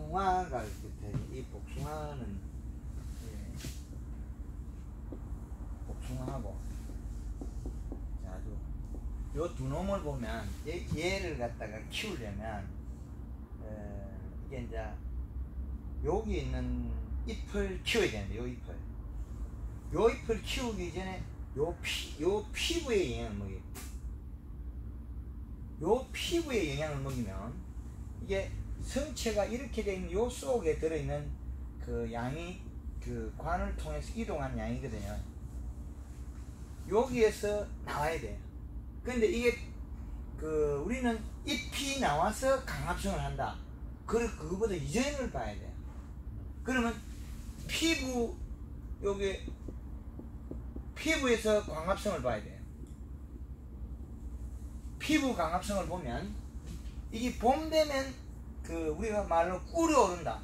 복숭아가 끝에 이 복숭아는 복숭아하고 자주 요 두 놈을 보면 얘를 갖다가 키우려면 이게 이제 여기 있는 잎을 키워야 되는데 요 잎을 키우기 전에 요 피부에 영향을 먹여요. 요 피부에 영향을 먹이면 이게 성체가 이렇게 돼 있는 요 속에 들어있는 그 양이 그 관을 통해서 이동하는 양이거든요. 여기에서 나와야 돼요. 근데 이게 그 우리는 잎이 나와서 강압성을 한다. 그거보다 이전을 봐야 돼요. 그러면 피부 여기 피부에서 광합성을 봐야 돼요. 피부 광합성을 보면 이게 봄 되면 그 우리가 말로 꿀이 오른다.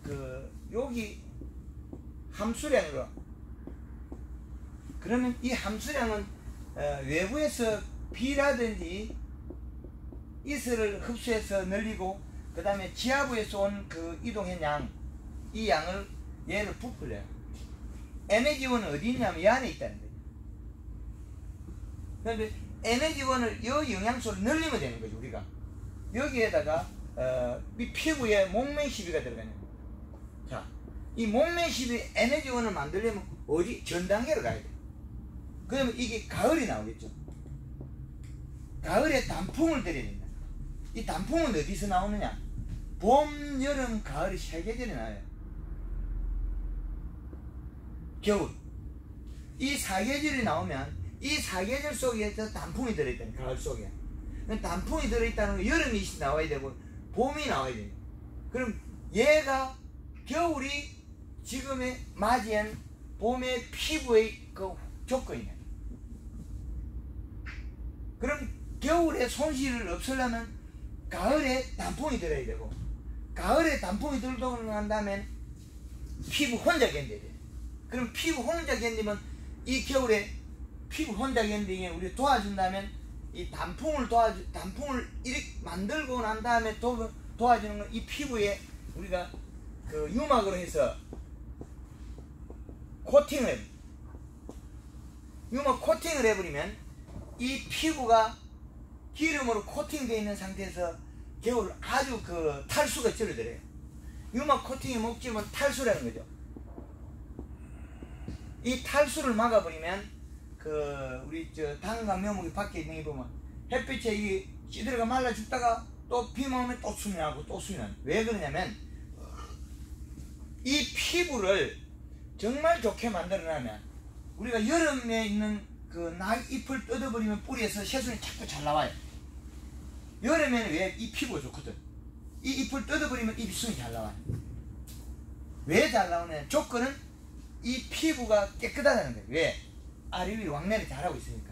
그 여기 함수량으로 그러면 이 함수량은 외부에서 비라든지 이슬을 흡수해서 늘리고 그 다음에 지하부에서 온 그 이동한 양, 이 양을 얘를 부풀려요. 에너지원은 어디 있냐면 이 안에 있다는 거죠. 그런데 에너지원을 이 영양소를 늘리면 되는 거죠. 우리가 여기에다가 이 피부에 목매시비가 들어가는 거예요. 자, 이 목매시비 에너지원을 만들려면 어디 전 단계로 가야 돼요. 그러면 이게 가을이 나오겠죠. 가을에 단풍을 들여야 된다. 이 단풍은 어디서 나오느냐? 봄, 여름, 가을이 세 계절이 나와요. 겨울. 이 사계절이 나오면 이 사계절 속에서 단풍이 들어있다는 거예요. 가을 속에. 단풍이 들어있다는 건 여름이 나와야 되고 봄이 나와야 돼요. 그럼 얘가 겨울이 지금의 맞이한 봄의 피부의 그 조건이에요. 그럼 겨울에 손실을 없애려면 가을에 단풍이 들어야 되고 가을에 단풍이 들고 난 다음에 피부 혼자 견뎌야 돼요. 그럼 피부 혼자 견디면 이 겨울에 피부 혼자 견디게 우리 도와준다면 이 단풍을 이렇게 만들고 난 다음에 도와주는 건 이 피부에 우리가 그 유막으로 해서 코팅을 해요. 유막 코팅을 해버리면 이 피부가 기름으로 코팅되어 있는 상태에서 겨울 아주 그 탈수가 줄어들어요. 유막 코팅의 목적은 탈수라는 거죠. 이 탈수를 막아버리면 그 우리 저 당과 묘목이 밖에 있는 게 보면 햇빛에 이 시들어가 말라 죽다가 또 비만 오면 또 숨이 나고 또 숨이 나요. 왜 그러냐면 이 피부를 정말 좋게 만들어내면 우리가 여름에 있는 그 잎을 뜯어버리면 뿌리에서 새순이 자꾸 잘 나와요. 여름에는 왜 이 피부가 좋거든. 이 잎을 뜯어버리면 이 순이 잘 나와요. 왜 잘 나오냐면 조건은 이 피부가 깨끗하다는 거예요. 왜? 아래 위 왕래를 잘하고 있으니까.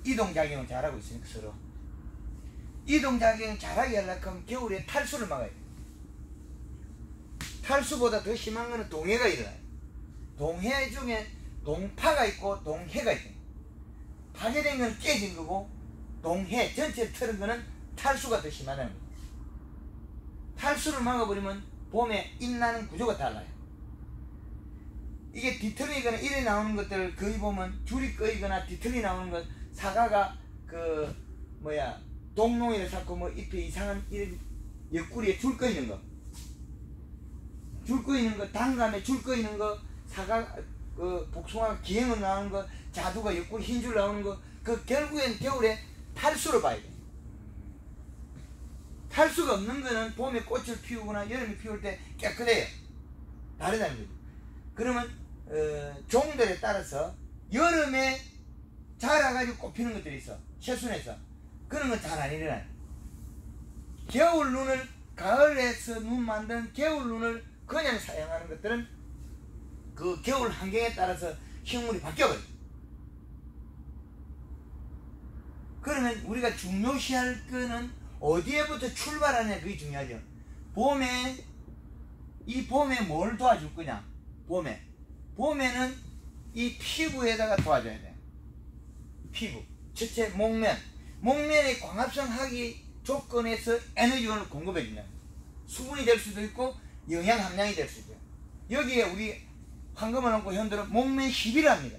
이동작용을 잘하고 있으니까 서로. 이동작용을 잘하게 하려면 겨울에 탈수를 막아야 돼요. 탈수보다 더 심한 거는 동해가 일어나요. 동해 중에 동파가 있고 동해가 있어요. 파괴된 건 깨진 거고 동해 전체를 틀은 거는 탈수가 더 심하다는 거예요. 탈수를 막아버리면 봄에 잎나는 구조가 달라요. 이게 뒤틀리거나 이래 나오는 것들 거의 보면 줄이 꺼이거나 뒤틀리 나오는 것 사과가 그 뭐야 동농이를 쌓고 뭐 잎에 이상한 이런 옆구리에 줄 꺼이는 거 줄 꺼이는 거 단감에 줄 꺼이는 거 사과 그 복숭아가 기행으로 나오는 거 자두가 옆구리 흰 줄 나오는 거 그 결국엔 겨울에 탈수로 봐야 돼. 탈수가 없는 거는 봄에 꽃을 피우거나 여름에 피울 때 깨끗해요. 다르다는 거죠. 그러면 종들에 따라서 여름에 자라가지고 꽃피는 것들이 있어. 새순에서. 그런 건 잘 안 일어나요. 겨울 눈을 가을에서 눈 만든 겨울 눈을 그냥 사용하는 것들은 그 겨울 환경에 따라서 식물이 바뀌어버려요. 그러면 우리가 중요시할 거는 어디에부터 출발하냐 그게 중요하죠. 이 봄에 뭘 도와줄 거냐. 봄에는 이 피부에다가 도와줘야 돼요. 피부 첫째 목면의 광합성 하기 조건에서 에너지원을 공급해 주냐. 수분이 될 수도 있고 영양 함량이 될 수도 있고, 여기에 우리 황금을 얹고 현들은 목매 10일 합니다.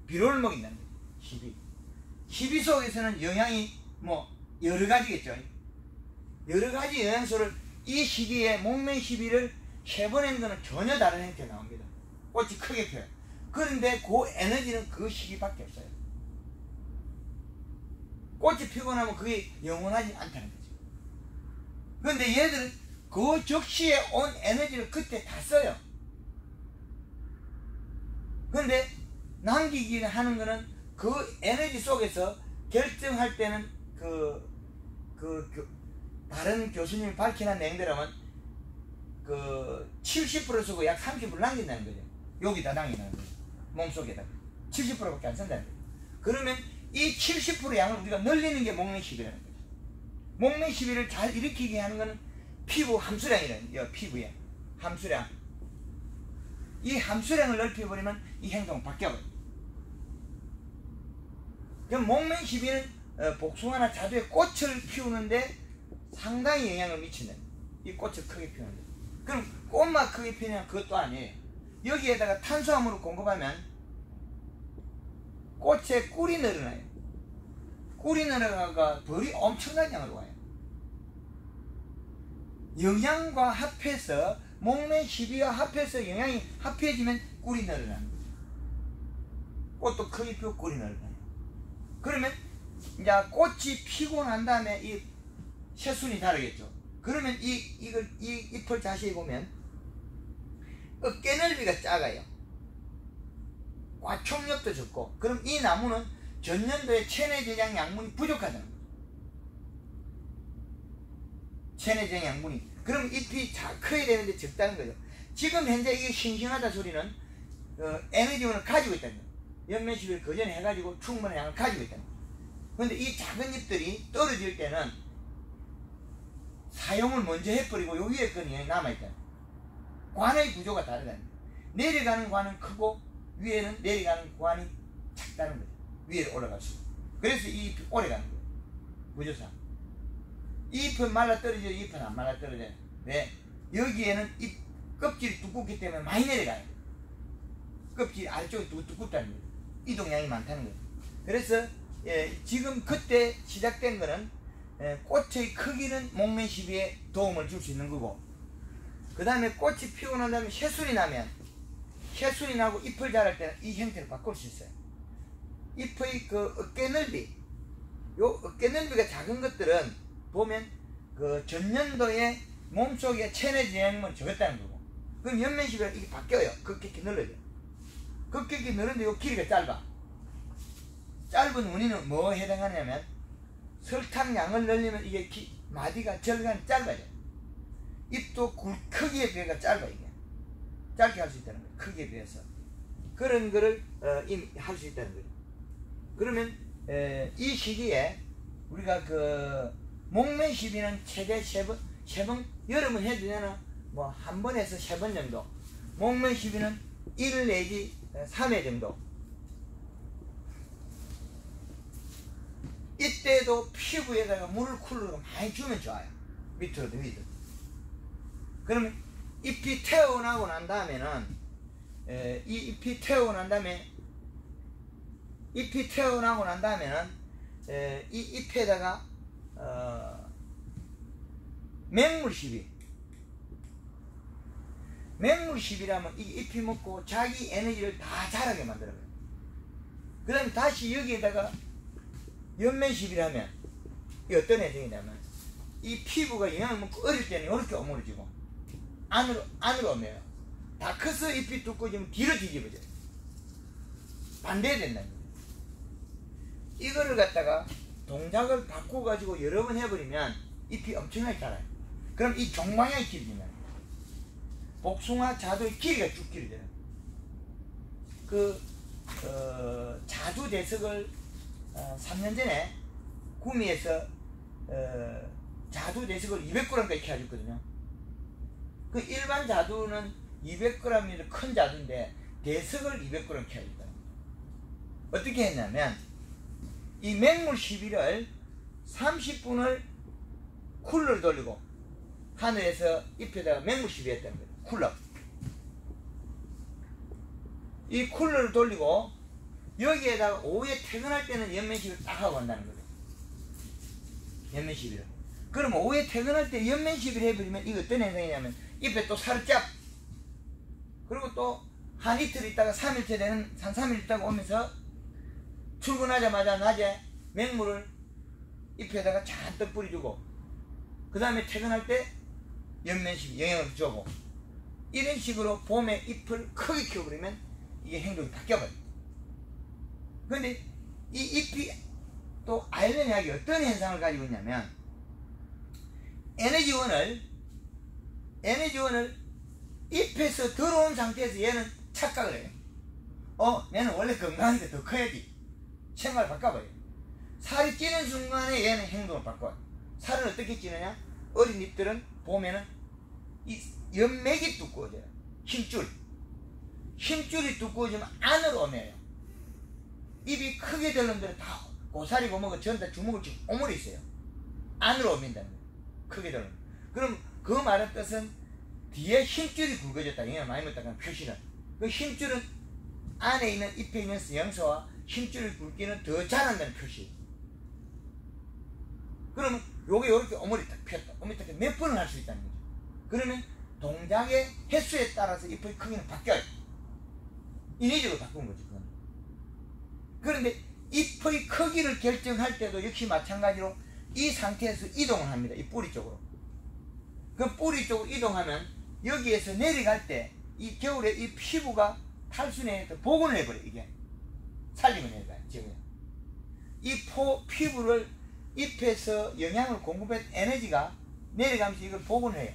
비료를 먹인다는 거예요. 12. 12 속에서는 영양이 뭐 여러 가지겠죠. 여러 가지 영양소를 이 시기에 목매 12를 해보낸 거는 전혀 다른 형태가 나옵니다. 꽃이 크게 펴요. 그런데 그 에너지는 그 시기밖에 없어요. 꽃이 피고 나면 그게 영원하지 않다는 거죠. 그런데 얘들은 그 적시에 온 에너지를 그때 다 써요. 그런데 남기기 하는 거는 그 에너지 속에서 결정할 때는 다른 교수님이 밝혀낸 내용대로면 70% 쓰고 약 30% 남긴다는 거죠. 여기다 남긴다는 거죠. 몸속에다 70%밖에 안 쓴다는 거죠. 그러면 이 70% 양을 우리가 늘리는 게 목매 10이라는 거죠. 목매 10일을 잘 일으키게 하는 거는 피부 함수량이라는 거예요. 피부의 함수량. 이 함수량을 넓혀버리면 이 행동은 바뀌어버려요. 그럼 목매 10일은 복숭아나 자두의 꽃을 피우는데 상당히 영향을 미친다. 이 꽃을 크게 피우는데. 그럼 꽃만 크게 피우면 그것도 아니에요. 여기에다가 탄수화물을 공급하면 꽃에 꿀이 늘어나요. 꿀이 늘어나가 벌이 엄청난 양으로 와요. 영양과 합해서 목매 12와 합해서 영양이 합해지면 꿀이 늘어나는 거죠. 꽃도 크게 피우고 꿀이 늘어나요. 그러면 이제 꽃이 피고 난 다음에 이 새순이 다르겠죠. 그러면 이 잎을 자세히 보면 어깨 넓이가 작아요. 과총력도 적고, 그럼 이 나무는 전년도에 체내 저장 양분이 부족하다는 거죠. 체내 저장 양분이. 그럼 잎이 커야 되는데 적다는 거죠. 지금 현재 이게 싱싱하다 소리는 에너지원을 가지고 있다는 거예요. 연매식을 그 전에 해가지고 충분한 양을 가지고 있다는 거예요. 그런데 이 작은 잎들이 떨어질 때는 사용을 먼저 해버리고 요 위에 건이 남아있다는 거예요. 관의 구조가 다르다는 거예요. 내려가는 관은 크고 위에는 내려가는 관이 작다는 거죠. 위에 올라갈 수. 그래서 이 잎이 오래가는 거예요. 구조상. 잎은 말라 떨어져요. 잎은 안 말라 떨어져요. 왜? 여기에는 잎 껍질이 두껍기 때문에 많이 내려가요. 껍질 아래쪽이 두껍다는 거예요. 이동량이 많다는 거예요. 그래서 지금 그때 시작된 거는 꽃의 크기는 목매 12에 도움을 줄 수 있는 거고, 그 다음에 꽃이 피고 난 다음에 새순이 나면, 새순이 나고 잎을 자랄 때는 이 형태를 바꿀 수 있어요. 잎의 그 어깨 넓이, 요 어깨 넓이가 작은 것들은 보면 그 전년도에 몸속에 체내 저장량은 적었다는 거고, 그럼 연매 12에 이게 바뀌어요. 급격히 늘어져요. 급격히 늘었는데 요 길이가 짧아. 짧은 원인은 뭐에 해당하냐면 설탕량을 늘리면 이게 마디가 절간 짧아져요. 잎도 크기에 비해서 짧아. 이게 짧게 할 수 있다는 거예요. 크기에 비해서. 그런 거를 할 수 있다는 거예요. 그러면 이 시기에 우리가 그 목매 12는 최대 3번, 여름은 해도 되나 뭐 한 번에서 3번 정도, 목매 12는 1 내지 3회 정도. 이때도 피부에다가 물을 쿨러로 많이 주면 좋아요. 밑으로도 위도. 그러면 잎이 태어나고 난 다음에는 이 잎이 태어난 다음에 이 잎에다가 맹물 시비. 맹물 시비라면 이 잎이 먹고 자기 에너지를 다 자라게 만들어요. 그 다음에 다시 여기에다가 연매 시비라면 이 어떤 애정이냐면 이 피부가 영향을 먹고 어릴 때는 이렇게 오므려지고 안으로 오며요. 다 커서 잎이 두꺼워지면 뒤로 뒤집어져요. 반대해야 된다는 거예요. 이거를 갖다가 동작을 바꿔가지고 여러 번 해버리면 잎이 엄청나게 자라요. 그럼 이 종방향이 길어진다는 거예요. 복숭아, 자두의 길이가 쭉 길어져요. 자두 대석을 3년 전에 구미에서 자두 대석을 200g까지 키워줬거든요. 그 일반 자두는 200g이 큰 자두인데 대석을 200g 키워줬다. 어떻게 했냐면 이 맹물 시비를 30분을 쿨러를 돌리고 하늘에서 잎에다가 맹물 시비했다는 거예요. 쿨러. 이 쿨러를 돌리고 여기에다가 오후에 퇴근할 때는 연면시비를 딱 하고 간다는 거예요. 연면시비를. 그럼 오후에 퇴근할 때 연면시비를 해버리면 이거 어떤 현상이냐면 잎에 또 살을 짭. 그리고 또 한 이틀 있다가 3일째 되는 한 3일 있다가 오면서 출근하자마자 낮에 맹물을 잎에다가 잔뜩 뿌려주고 그 다음에 퇴근할 때 연면시비 영향을 주고 이런 식으로 봄에 잎을 크게 키워버리면 이게 행동이 바뀌어버려요. 그런데 이 잎이 또 아이러니하게 어떤 현상을 가지고 있냐면 에너지원을 잎에서 들어온 상태에서 얘는 착각을 해요. 얘는 원래 건강하니까 더 커야지. 생각을 바꿔버려요. 살이 찌는 순간에 얘는 행동을 바꿔요. 살은 어떻게 찌느냐? 어린 잎들은 봄에는 이 연맥이 두꺼워져요. 힘줄이 두꺼워지면 안으로 오며요. 입이 크게 될 놈들은 다 고사리고 뭐가 전부 다 주먹을 쥐고 오물이 있어요. 안으로 오민다는 거예요. 크게 될 놈. 그럼 그 말의 뜻은 뒤에 힘줄이 굵어졌다. 영향을 많이 먹다는 표시는. 그 힘줄은 안에 있는 잎에 있는 영양소와 힘줄이 굵기는 더 자란다는 표시. 그러면 요게 이렇게 오물이 딱 폈다. 오물이 딱 몇 번을 할 수 있다는 거죠. 그러면 동작의 횟수에 따라서 잎의 크기는 바뀌어요. 인위적으로 바꾼 거죠. 그건. 그런데 잎의 크기를 결정할 때도 역시 마찬가지로 이 상태에서 이동을 합니다. 이 뿌리 쪽으로. 그 뿌리 쪽으로 이동하면 여기에서 내려갈 때 이 겨울에 이 피부가 탈순해서 복원을 해버려요. 이게 살리면 내려가요. 지금 이 피부를 잎에서 영양을 공급한 에너지가 내려가면서 이걸 복원을 해요.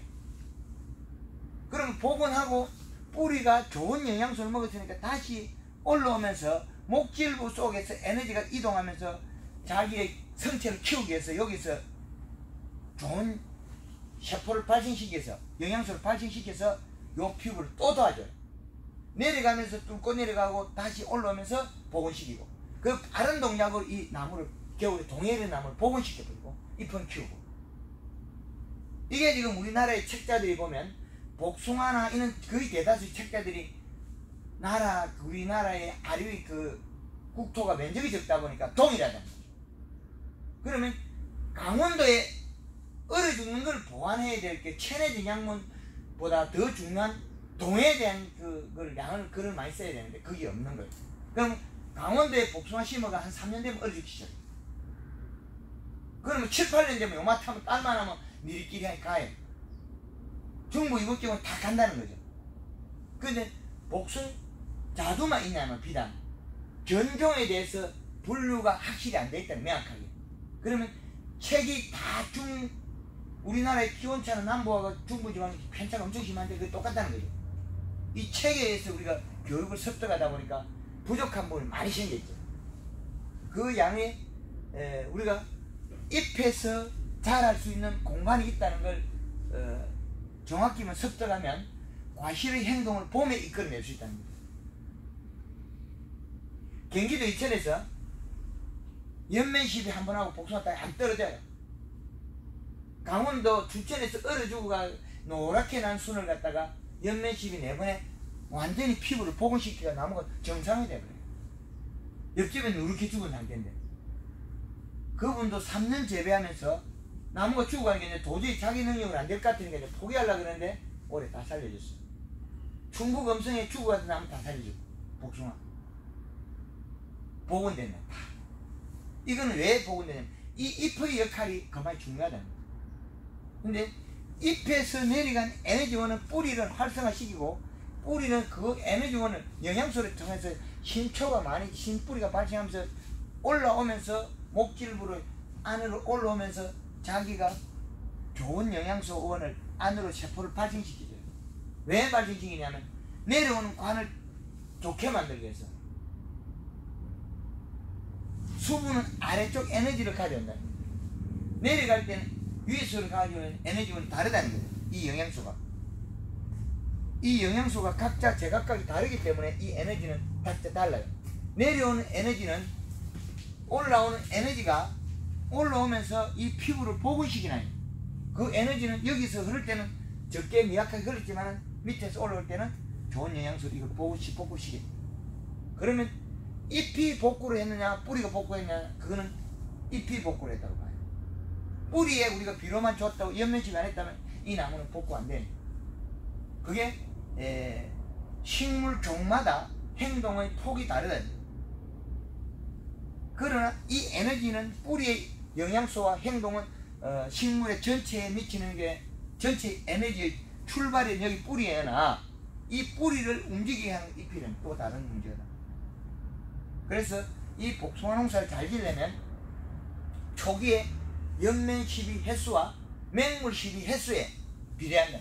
그러면 복원하고 뿌리가 좋은 영양소를 먹었으니까 다시 올라오면서 목질부 속에서 에너지가 이동하면서 자기의 성체를 키우기 위해서 여기서 좋은 세포를 발생시켜서 영양소를 발생시켜서 요 피부를 또 도와줘요. 내려가면서 뚫고 내려가고 다시 올라오면서 복원시키고 그 다른 동작으로 이 나무를 겨울에 동해를 나무를 복원시켜버리고 잎은 키우고. 이게 지금 우리나라의 책자들이 보면 복숭아나 이런 거의 대다수 책자들이 우리나라의 아래의 그 국토가 면적이 적다 보니까 동일하다는 거죠. 그러면 강원도에 얼어 죽는 걸 보완해야 될 게 체내적 약물보다 더 중요한 동해에 대한 그걸 그걸 많이 써야 되는데 그게 없는 거예요. 그럼 강원도에 복숭아 심어가 한 3년 되면 얼어 죽기 시작해요. 그러면 7, 8년 되면 요마트하면 딸만 하면 니리끼리 가요. 중부 이북 쪽은 다 간다는 거죠. 그런데 복숭 자두만 있냐면 비단 견종에 대해서 분류가 확실히 안 돼 있다는 명확하게. 그러면 책이 다 우리나라의 기온차는 남부하고 중부지방이 편차가 엄청 심한데 그게 똑같다는 거죠. 이 책에 의해서 우리가 교육을 습득하다 보니까 부족한 부분이 많이 생겼죠. 그 양에 우리가 잎에서 자랄 수 있는 공간이 있다는 걸 정확히만 습득하면 과실의 행동을 봄에 이끌어낼 수 있다는 거죠. 경기도 이천에서 연면시비 한 번 하고 복숭아 땅이 안 떨어져요. 강원도 주천에서 얼어 죽어가 노랗게 난 순을 갖다가 연면시비 4번에 완전히 피부를 복원시키가 나무가 정상이 돼버려요. 옆집에 누렇게 죽은 상태인데 그분도 3년 재배하면서 나무가 죽어가는 게 이제 도저히 자기 능력은 안 될 것 같으니까 이제 포기하려고 그러는데 올해 다 살려줬어요. 충북 음성에 죽어가던 나무 다 살려주고 복숭아 복원됐네. 다. 이거는 왜 복원되냐면 이 잎의 역할이 그만이 중요하다는 거예요. 근데 잎에서 내려간 에너지원은 뿌리를 활성화시키고 뿌리는 그 에너지원을 영양소를 통해서 신초가 많이 신뿌리가 발생하면서 올라오면서 목질부로 안으로 올라오면서 자기가 좋은 영양소원을 안으로 세포를 발생시키죠. 왜 발생시키냐면 내려오는 관을 좋게 만들기 위해서. 수분은 아래쪽 에너지를 가져온다는 거예요. 내려갈 때는 위에서 가져오는 에너지원이 다르다는 거예요. 이 영양소가. 이 영양소가 각자 제각각이 다르기 때문에 이 에너지는 각자 달라요. 내려오는 에너지는 올라오는 에너지가 올라오면서 이 피부를 복원시키나요. 그 에너지는 여기서 흐를 때는 적게 미약하게 흐르지만 밑에서 올라올 때는 좋은 영양소 이걸 복구시켜. 그러면 잎이 복구를 했느냐 뿌리가 복구했느냐 그거는 잎이 복구를 했다고 봐요. 뿌리에 우리가 비료만 줬다고 연면식 안 했다면 이 나무는 복구 안 되는 거예요. 그게 식물 종마다 행동의 폭이 다르다. 그러나 이 에너지는 뿌리의 영양소와 행동은 식물의 전체에 미치는 게 전체 에너지의 출발이 여기 뿌리에나 이 뿌리를 움직이게 하는 잎이는 또 다른 문제다. 그래서 이 복숭아 농사를 잘 지려면 초기에 연면 시비 횟수와 맹물 시비 횟수에 비례한다.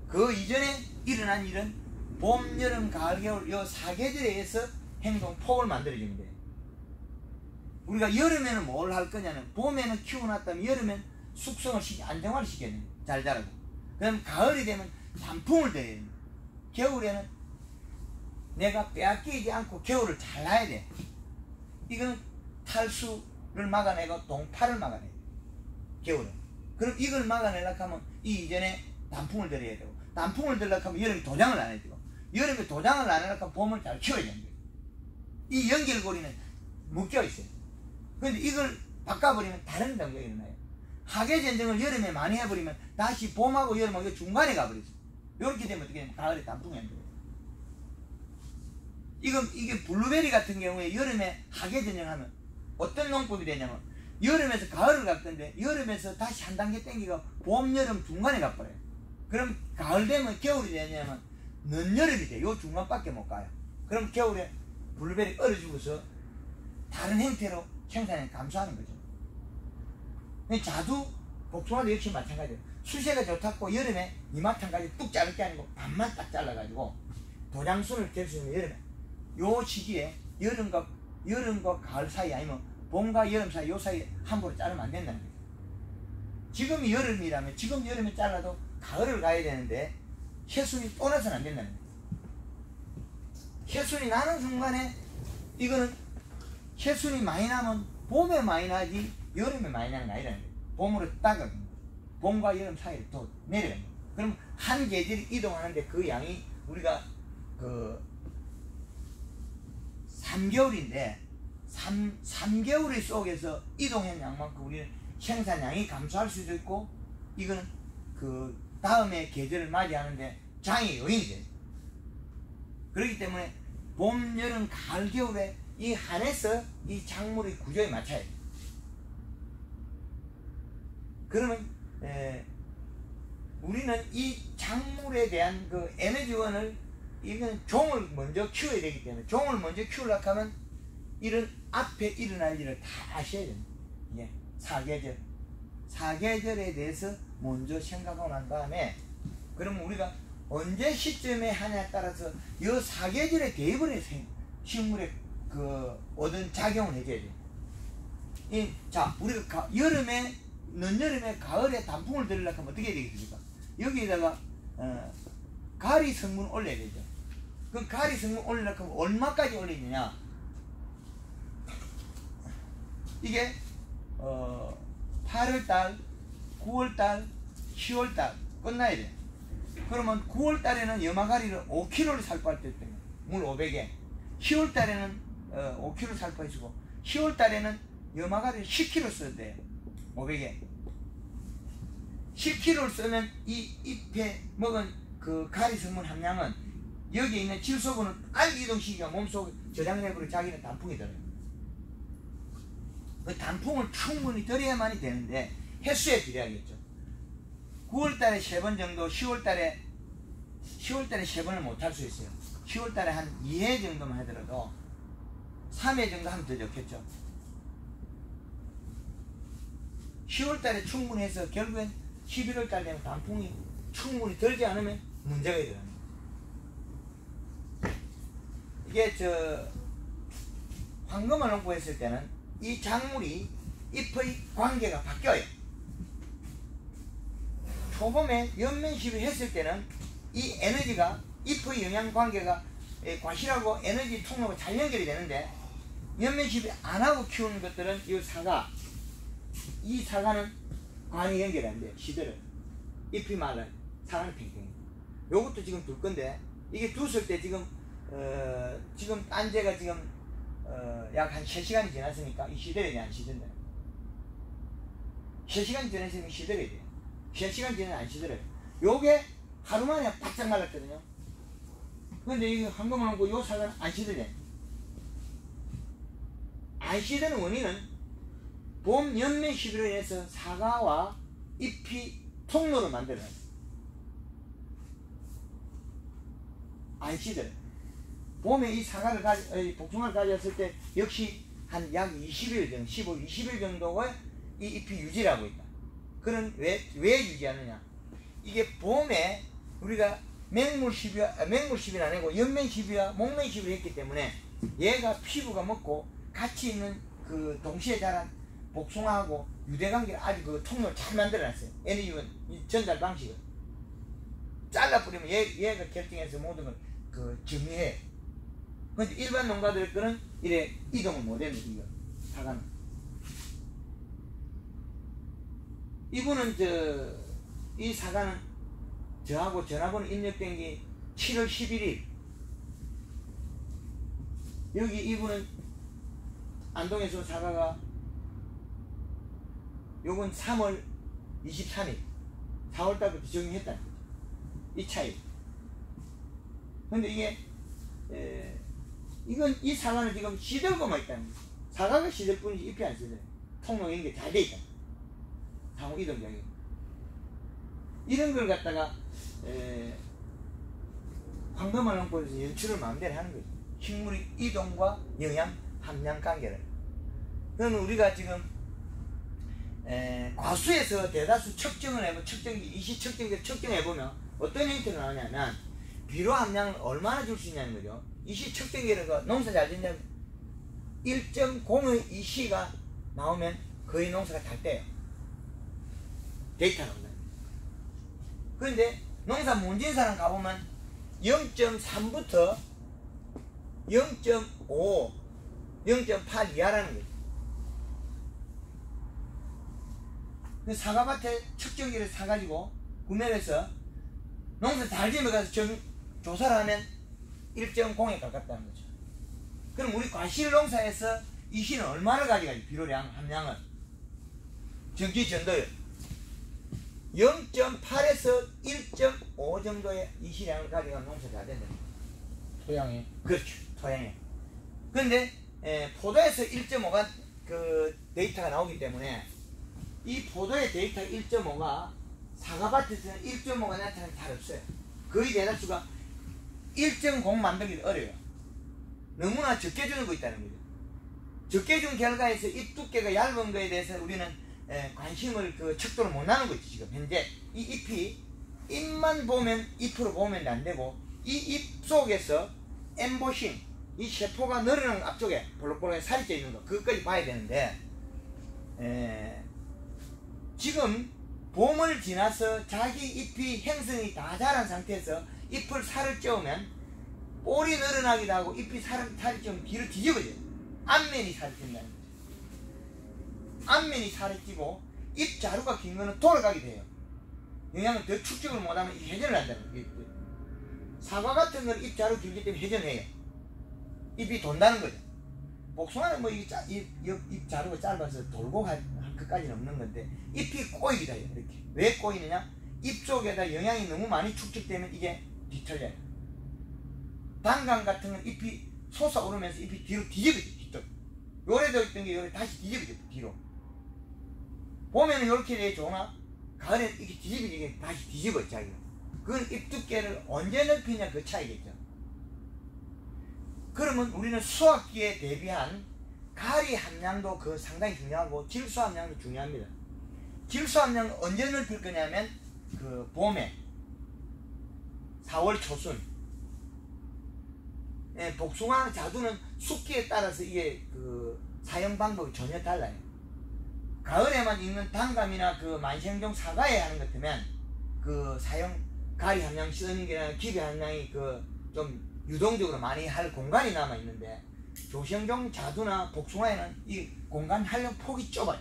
그 이전에 일어난 일은 봄, 여름, 가을, 겨울 이 4계절에 의해서 행동 폭을 만들어주면 돼요. 우리가 여름에는 뭘 할 거냐면 봄에는 키워놨다면 여름엔 숙성을 안정화를 시켜야 돼요. 잘 자라고. 그럼 가을이 되면 단풍을 들여야 돼요. 겨울에는 내가 빼앗기지 않고 겨울을 잘 놔야 돼. 이거는 탈수를 막아내고 동파를 막아내야 돼. 겨울에. 그럼 이걸 막아내려고 하면 이 이전에 단풍을 들여야 되고 단풍을 들려고 하면 여름에 도장을 안 해야 되고 여름에 도장을 안 하려고 하면 봄을 잘 키워야 되는 거예요. 이 연결고리는 묶여있어요. 근데 이걸 바꿔버리면 다른 단계가 일어나요. 하계전쟁을 여름에 많이 해버리면 다시 봄하고 여름하고 중간에 가버리죠. 이렇게 되면 어떻게 되면 가을에 단풍이 안 돼요. 이게 블루베리 같은 경우에 여름에 하계전쟁을 하면 어떤 농법이 되냐면 여름에서 가을을 갈 건데 여름에서 다시 한 단계 땡기가 봄, 여름 중간에 가버려요. 그럼 가을 되면 겨울이 되냐면 늦여름이 돼. 요 중간밖에 못 가요. 그럼 겨울에 블루베리 얼어 죽어서 다른 형태로 생산을 감소하는 거죠. 자두, 복숭아도 역시 마찬가지예요. 수세가 좋다고 여름에 이마탄까지 뚝 자를 게 아니고 반만 딱 잘라가지고 도장순을 될 수 있는 여름에 요 시기에 여름과 가을 사이 아니면 봄과 여름 사이 요 사이에 함부로 자르면 안 된다는 거예요. 지금이 여름이라면 지금 여름에 잘라도 가을을 가야 되는데 해순이 또 나서는 안 된다는 거예요. 해순이 나는 순간에 이거는 해순이 많이 나면 봄에 많이 나지 여름에 많이 나는 게 아니라는 거예요. 봄으로 따거든요. 봄과 여름 사이를 또 내려가는 거예요. 그럼 한 계절이 이동하는데 그 양이 우리가 그 3개월인데 3개월 속에서 이동한 양만큼 우리는 생산량이 감소할 수도 있고 이거는 그 다음에 계절을 맞이하는데 장애 요인이 돼요. 그렇기 때문에 봄, 여름, 가을, 겨울에 이 한해서 이 작물의 구조에 맞춰야 돼요. 그러면 우리는 이 작물에 대한 그 에너지원을 이건 종을 먼저 키워야 되기 때문에 종을 먼저 키우려고 하면 이런 앞에 일어날 일을 다 아셔야 됩니다. 예, 사계절에 대해서 먼저 생각하고 난 다음에 그러면 우리가 언제 시점에 하냐에 따라서 이 사계절에 대입을 해서 식물에 그 얻은 작용을 해줘야 돼요. 자, 우리가 여름에 늦여름에 가을에 단풍을 들으려고 하면 어떻게 해야 되겠습니까? 여기에다가 가리 성분 올려야 되죠. 그 가리 성분 올리려고 하면 얼마까지 올리느냐? 이게 8월달, 9월달, 10월달 끝나야 돼. 그러면 9월달에는 염화가리를 5kg를 살포할 때 있대요. 물 500에. 10월달에는 5kg 살포해주고 10월달에는 염화가리를 10kg 써야 돼요. 500에. 10kg를 쓰면 이 잎에 먹은 그 가리 성분 함량은 여기에 있는 질소분을 빨리 이동시키가 몸속에 저장해버려 자기는 단풍이 들어요. 그 단풍을 충분히 들여야만이 되는데 횟수에 비례하겠죠. 9월달에 3번 정도, 10월달에 3번을 못할 수 있어요. 10월달에 한 2회 정도만 하더라도 3회 정도 하면 더 좋겠죠. 10월달에 충분히 해서 결국엔 11월달 되면 단풍이 충분히 들지 않으면 문제가 일어납니다. 이게 황금을 농부했을 때는 이 작물이 잎의 관계가 바뀌어요. 초봄에 연면시비 했을 때는 이 에너지가 잎의 영양 관계가 과실하고 에너지 통로가 잘 연결이 되는데 연면시비 안 하고 키우는 것들은 이 사과는 관이 연결이 안 돼요. 시들어요. 잎이 말라요. 사과는 팽팽해요. 요것도 지금 둘 건데 이게 두을 때 지금 지금 딴제가 지금 약 한 3시간이 지났으니까 이 시들어야 안 시든다. 3시간 지났으면 시들어야 돼요. 3시간 지나면 안 시들어요. 요게 하루 만에 바짝 말랐거든요. 근데 이거 한꺼번에 놓고 요 사과는 안 시드네. 안 시드는 원인은 봄 연면 시비로 인해서 사과와 잎이 통로를 만들어요. 안 시들어요. 봄에 이 사과를 복숭아를 가졌을 때 역시 한 약 20일 정도, 15, 20일 정도의 이 잎이 유지를 하고 있다. 그런 왜 유지하느냐? 이게 봄에 우리가 맹물 시비는 아니고 연면 시비와 목면 시비를 했기 때문에 얘가 피부가 먹고 같이 있는 그 동시에 자란 복숭아하고 유대관계를 아주 그 통로를 잘 만들어놨어요. 얘는 전달 방식을 잘라버리면 얘가 결정해서 모든 걸 그 정리해. 근데 일반 농가들 거는 이래 이동을 못했는 이거 사과는. 이분은 이 사과는 저하고 전화번호 입력된 게 7월 11일. 여기 이분은 안동에서 온 사과가 요건 3월 23일 4월달부터 정리했다는 거죠. 이 차이. 근데 이게 이 사과는 지금 시들고만 있다는 거죠. 사과가 시들 뿐이지 잎이 안 시들어요. 통로 연결 잘 돼 있다. 상호 이동작이. 이런 걸 갖다가 황금알 농법에서 연출을 마음대로 하는 거죠. 식물의 이동과 영양 함량 관계를. 그러면 우리가 지금 과수에서 대다수 측정을 해보면 이시 측정기를 측정해보면 어떤 형태로 나오냐면 비료 함량을 얼마나 줄 수 있냐는 거죠. 이시 측정기가 농사 잘 되냐면 1.0의 이시가 나오면 거의 농사가 잘 돼요. 데이터 나온다. 그런데 농사 못 지은 사람 가보면 0.3부터 0.5, 0.8 이하라는 거죠. 그 사과밭에 측정기를 사가지고 구매를 해서 농사 잘 지으면 가서 조사를 하면 1.0에 가깝다는 거죠. 그럼 우리 과실 농사에서 이시는 얼마를 가져가지? 비료량, 함량을. 정기 전도율 0.8에서 1.5 정도의 이시량을 가져가면 농사 잘 된다. 토양에. 그렇죠. 토양에. 근데 포도에서 1.5가 그 데이터가 나오기 때문에 이 포도의 데이터 1.5가 사과밭에서는 1.5가 나타나는 잘 없어요. 거의 대다수가 1.0 만들기 어려워요. 너무나 적게 주는 거 있다는 거죠. 적게 준 결과에서 잎 두께가 얇은 거에 대해서 우리는 관심을 그 척도를 못 나는 거지. 지금 현재 이 잎이 잎만 보면 잎으로 보면 안 되고 이 잎 속에서 엠보싱 이 세포가 늘어나는 앞쪽에 볼록볼록하게 살이 쪄 있는 거 그것까지 봐야 되는데 지금 봄을 지나서 자기 잎이 형성이 다 자란 상태에서 잎을 살을 쪄우면 볼이 늘어나기도 하고 잎이 살이 찌우면 뒤로 뒤집어져요. 앞면이 살이 찐다는 거죠. 앞면이 살이 찌고 잎 자루가 긴 거는 돌아가기도 해요. 영양을 더 축적을 못하면 회전을 한다는 거예요. 사과 같은 건 잎 자루 길기 때문에 회전을 해요. 잎이 돈다는 거죠. 복숭아는 뭐 잎 자루가 짧아서 돌고 갈 것까지는 없는 건데 잎이 꼬이기도 해요. 이렇게. 왜 꼬이느냐? 잎 속에다 영양이 너무 많이 축적되면 이게 뒤틀려요. 단감 같은 건 잎이 솟아오르면서 잎이 뒤로 뒤집어져요. 요래도 있던 게 요래 다시 뒤집어져요. 뒤로. 봄에는 요렇게 돼 좋으나 가을에 이렇게 뒤집어지게 다시 뒤집어요. 자기가. 그건 잎 두께를 언제 넓히냐 그 차이겠죠. 그러면 우리는 수확기에 대비한 가리 함량도 그 상당히 중요하고 질소 함량도 중요합니다. 질소 함량을 언제 넓힐 거냐면 그 봄에 4월 초순. 복숭아 자두는 숫기에 따라서 이게 그 사용 방법이 전혀 달라요. 가을에만 있는 단감이나 그 만생종 사과에 하는 것 같으면 그 사용 가리 함량, 써닝이나 기비 함량이 그 좀 유동적으로 많이 할 공간이 남아 있는데 조생종 자두나 복숭아에는 이 공간 활용 폭이 좁아요.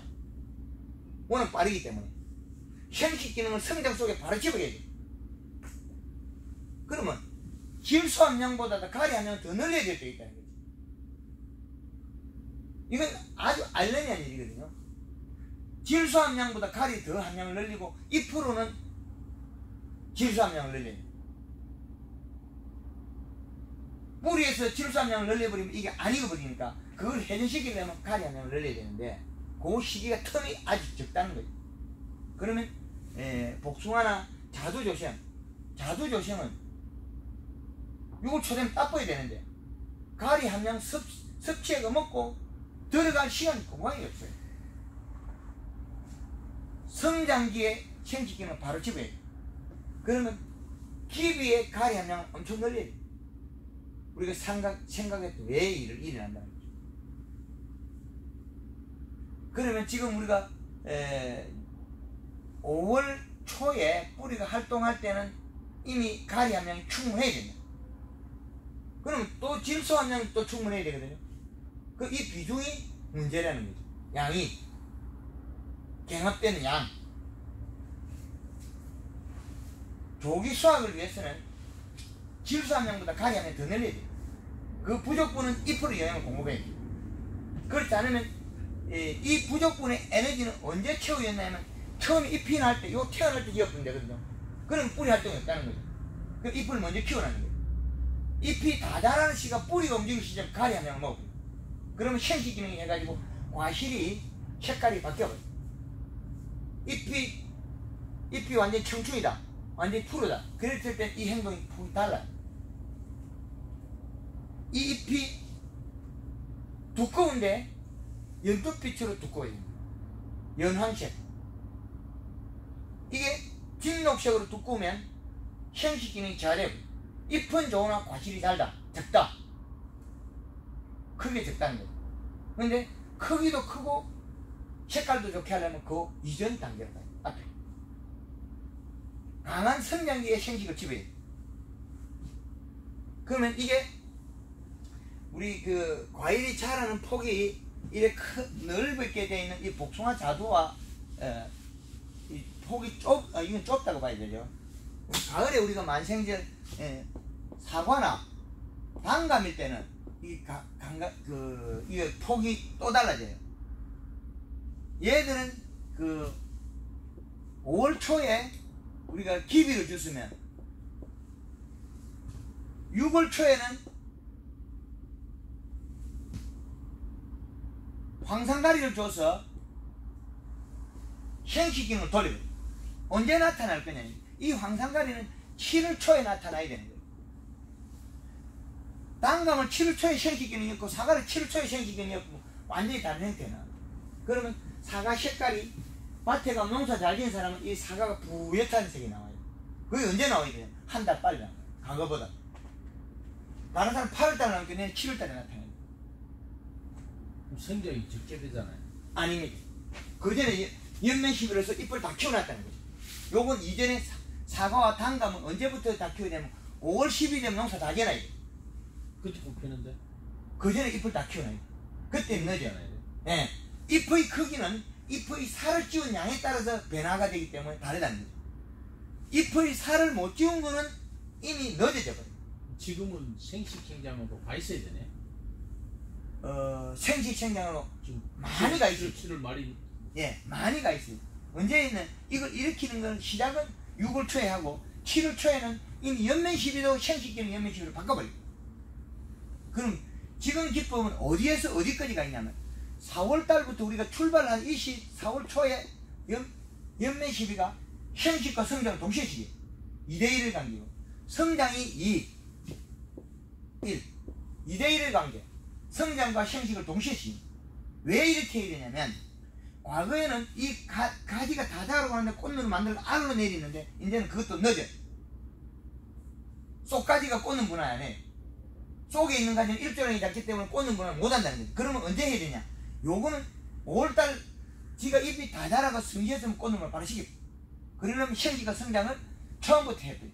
워낙 빠르기 때문에. 생식 기능을 성장 속에 바로 집어야 돼. 그러면 질소 함량보다 가리 함량을 더 늘려야 될 때 있다는 거지. 이건 아주 알레니한 일이거든요. 질소 함량보다 가리 더 함량을 늘리고 2%는 질소 함량을 늘려야 돼. 뿌리에서 질소 함량을 늘려버리면 이게 안 익어버리니까 그걸 회전시키려면 가리 함량을 늘려야 되는데 그 시기가 텀이 아주 적다는 거죠. 그러면 복숭아나 자두조생, 자두조생은 6월 초 되면 따빠야 되는데 가리 함량 섭취해가 먹고 들어갈 시간이 공간이 없어요. 성장기에 생식기는 바로 집어야 돼. 그러면 기비의 가리 함량을 엄청 늘려야 돼. 우리가 생각했던 왜 일이 난다는 거죠. 그러면 지금 우리가 5월 초에 뿌리가 활동할 때는 이미 가리 함량이 충분해야 됩니다. 그럼 또 질소 함량이 또 충분해야 되거든요. 그 이 비중이 문제라는 거죠. 양이 경합되는 양. 조기 수확을 위해서는 질소 함량보다 가리 함량이 더 늘려야 돼요. 그 부족분은 잎으로 영양을 공급해야 돼요. 그렇지 않으면 이 부족분의 에너지는 언제 채워야 되냐면 처음에 잎이 날 때, 요 태어날 때 기업분 되거든요. 그럼 뿌리 활동이 없다는 거죠. 그 잎을 먼저 키워나는 거예요. 잎이 다 자라는 시가 뿌리가 움직일 시점 가리 함량을 먹어요. 그러면 생식 기능이 해가지고 과실이 색깔이 바뀌어버려요. 잎이 완전히 청춘이다. 완전히 푸르다. 그랬을 때 이 행동이 푹 달라요. 이 잎이 두꺼운데 연두빛으로 두꺼워요. 연황색. 이게 진녹색으로 두꺼우면 생식 기능이 잘해요. 잎은 좋으나 과실이 적다. 크게 적다는 거예요. 근데 크기도 크고 색깔도 좋게 하려면 그 이전 단계로 가요. 앞에. 강한 성장기에 생식을 집어야 돼요. 그러면 이게 우리 그 과일이 자라는 폭이 이렇게 넓게 되어 있는 이 복숭아 자두와 이 폭이 이건 좁다고 봐야 되죠. 가을에 우리가 만생절 사과나 단감일 때는 이 폭이 또 달라져요. 얘들은 그 5월 초에 우리가 기비를 줬으면 6월 초에는 황산가리를 줘서 생식 기능을 돌려요. 언제 나타날 거냐? 이 황산가리는 7월 초에 나타나야 되는 거예요. 단감은 7월 초에 생식 기능이 없고 사과는 7월 초에 생식 기능이 없고 완전히 다른 형태나. 그러면 사과 색깔이 밭에 가면 농사 잘 지은 사람은 이 사과가 부옇다는 색이 나와요. 그게 언제 나와야 돼요? 한 달 빨리 나와요. 과거보다. 다른 사람 8월달에 나오니까 내년 7월달에 나타나요. 성장이 적게 되잖아요. 아닙니다. 그 전에 연면 11월에서 잎을 다 키워놨다는 거죠. 요건 이전에 사과와 단감은 언제부터 다 키워야 되냐면 5월 10일 되면 농사 다 지어놔야 돼요. 그때 못 피는데? 그 전에 잎을 다 키워놔야 돼요. 그때는 늦어요. 네. 잎의 크기는 잎의 살을 찌운 양에 따라서 변화가 되기 때문에 다르다는 거죠. 잎의 살을 못 찌운 거는 이미 늦어져 버려요. 지금은 생식 생장으로 가 있어야 되네. 생식 생장으로 지금 많이 가 있어요. 7월 말이. 예, 많이 가 있어요. 언제는 이걸 일으키는 건 시작은 6월 초에 하고 7월 초에는 이미 연면 시비도 생식 기능 연면 시비로 바꿔버려요. 그럼 지금 기법은 어디에서 어디까지 가 있냐면 4월 달부터 우리가 출발한 이 4월 초에 연면 시비가 생식과 성장 동시에 시기 2대1의 관계고 성장이 1 2대1의 관계 성장과 생식을 동시에 시기. 왜 이렇게 해야 되냐면 과거에는 이 가지가 다 자라고 하는데 꽃눈을 만들고 아래로 내리는데 이제는 그것도 늦어요. 쏙가지가 꽂는 분야 안에 속에 있는 가지는 일조량이 작기 때문에 꽂는 분야를 못한다는 거죠. 그러면 언제 해야 되냐? 요거는 5월달 지가 잎이 다 자라고 성지했으면 꽂는 걸 바로 시킵니다. 그러려면 생기가 성장을 처음부터 해버려요.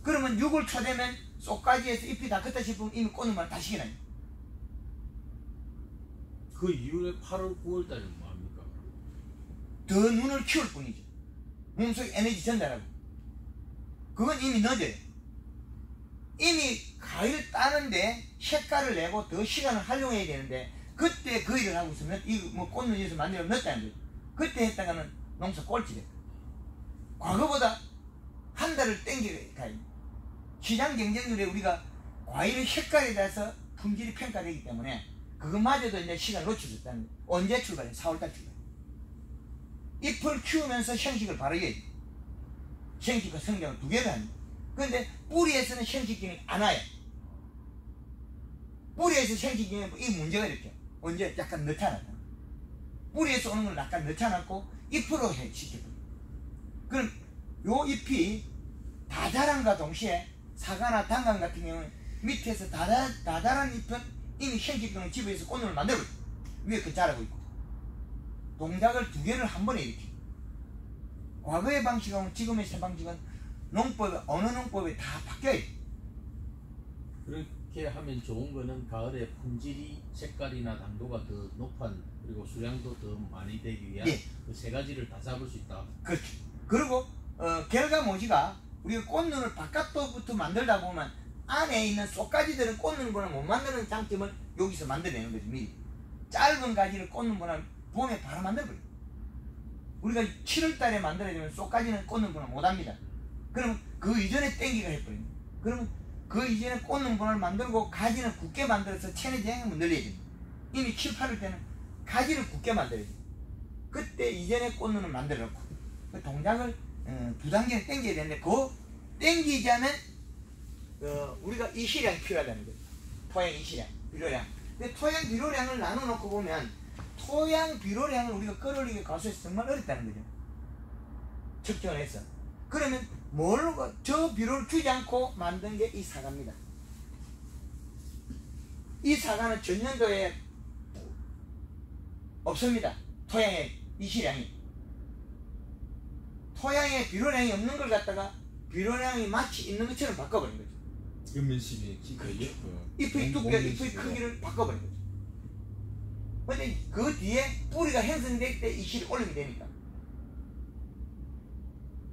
그러면 6월 초 되면 쏙가지에서 잎이 다 컸다 싶으면 이미 꽂는 걸 다시 시켜놔요. 그 이후에 8월, 9월 달은 뭐합니까? 더 눈을 키울 뿐이죠. 몸속에 에너지 전달하고. 그건 이미 늦어요. 이미 과일 따는데 색깔을 내고 더 시간을 활용해야 되는데 그때 그 일을 하고 있으면 이뭐 꽃눈에서 만들어 넣었다는 거죠. 그때 했다가는 농사 꼴찌돼. 과거보다 한 달을 땡겨가요. 시장 경쟁률에 우리가 과일의 색깔에 대해서 품질이 평가되기 때문에 그것마저도 이제 시간 놓칠 수 있다는 거예요. 언제 출발해? 4월달 출발. 잎을 키우면서 형식을 바르게 형식과 성장을 두 개를 합니다. 그런데 뿌리에서는 형식균이 안 와요. 뿌리에서 형식균이 이 문제가 이렇게 언제 약간 늦춰놨다. 뿌리에서 오는 걸 약간 늦춰놨고 잎으로 시켜버려요. 그럼 요 잎이 다 자란과 동시에 사과나 당근 같은 경우는 밑에서 다 자란 잎은 이미 형식균을 집어서 꽃눈을 만들어버려요. 위에 그 자라고 있고. 동작을 두 개를 한 번에 일으켜요. 과거의 방식하고 지금의 새 방식은 농법에 어느 농법에 다 바뀌어요. 그렇게 하면 좋은 거는 가을에 품질이 색깔이나 당도가 더 높은 그리고 수량도 더 많이 되기 위한 예. 그 세 가지를 다 잡을 수 있다. 그렇죠. 그리고 결과모지가 우리가 꽃눈을 바깥부터 만들다 보면 안에 있는 쏙가지들은 꽃눈보다 못 만드는 장점을 여기서 만들어내는 거죠. 미리 짧은 가지를 꽃눈보다 봄에 바로 만들어버려요. 우리가 7월달에 만들어지면 쏙가지는 꽃눈보다 못합니다. 그러면 그 이전에 땡기가 해버립니다. 그러면 그 이전에 꽃눈보다를 만들고 가지는 굳게 만들어서 체내 제형을 늘려야 됩니다. 이미 7, 8월 때는 가지를 굳게 만들어야 돼요. 그때 이전에 꽃눈을 만들어 놓고 그 동작을 두 단계는 땡겨야 되는데 그 땡기자면 우리가 이시량이 필요하다는 거예요. 토양 이시량, 비료량. 근데 토양 비료량을 나눠놓고 보면 토양 비료량을 우리가 끌어올리기 가수해서 정말 어렵다는 거죠. 측정을 해서. 그러면 뭘로 저 비료를 주지 않고 만든 게 이 사과입니다. 이 사과는 전년도에 없습니다. 토양의 이시량이. 토양에 비료량이 없는 걸 갖다가 비료량이 마치 있는 것처럼 바꿔버린 거죠. 근면식의 그렇죠. 잎의 두께, 잎의 크기를 바꿔버린 거죠. 근데 그 뒤에 뿌리가 형성될 때 이실이 올리면 되니까.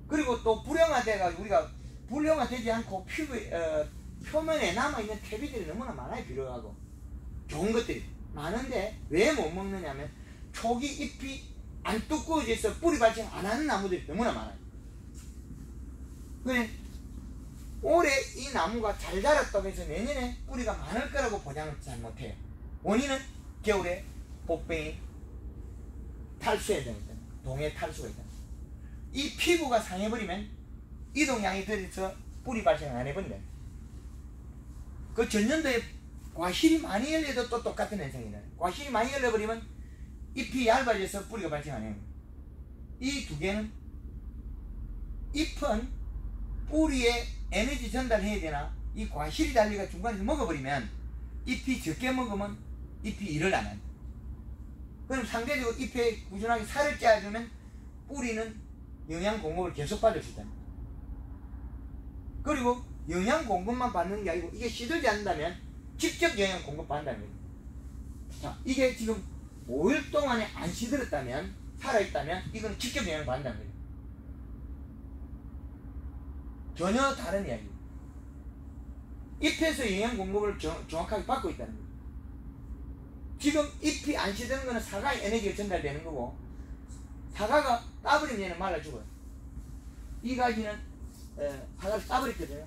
그리고 또 불형화돼가 우리가 불형화되지 않고 표면에 남아있는 퇴비들이 너무나 많아요. 비료하고 좋은 것들이 많은데 왜 못 먹느냐면 초기 잎이 안 두꺼워져서 뿌리 발생 안 하는 나무들이 너무나 많아요. 그래 올해 이 나무가 잘 자랐다고 해서 내년에 뿌리가 많을 거라고 보장을 잘 못해요. 원인은 겨울에 복뱅이 탈수해야 되니까 동해 탈수가 있다. 이 피부가 상해버리면 이동량이 들어서 뿌리 발생을 안 해버린다. 그 전년도에 과실이 많이 열려도 또 똑같은 현상이다. 과실이 많이 열려버리면 잎이 얇아져서 뿌리가 발생 안 해요. 이 두 개는 잎은 뿌리에 에너지 전달해야 되나 이 과실이 달리가 중간에서 먹어버리면 잎이 적게 먹으면 잎이 일을 안 한다. 그럼 상대적으로 잎에 꾸준하게 살을 짜주면 뿌리는 영양 공급을 계속 받을 수 있다. 그리고 영양 공급만 받는 게 아니고 이게 시들지 않는다면 직접 영양 공급 받는다는 거예요. 자, 이게 지금 5일 동안에 안 시들었다면 살아있다면 이거는 직접 영향을 받는다는 거예요. 전혀 다른 이야기예요. 잎에서 영양 공급을 정확하게 받고 있다는 거예요. 지금 잎이 안 시드는 거는 사과의 에너지가 전달되는 거고 사과가 따버리면 얘는 말라 죽어요. 이 가지는 사과를 따버렸거든요.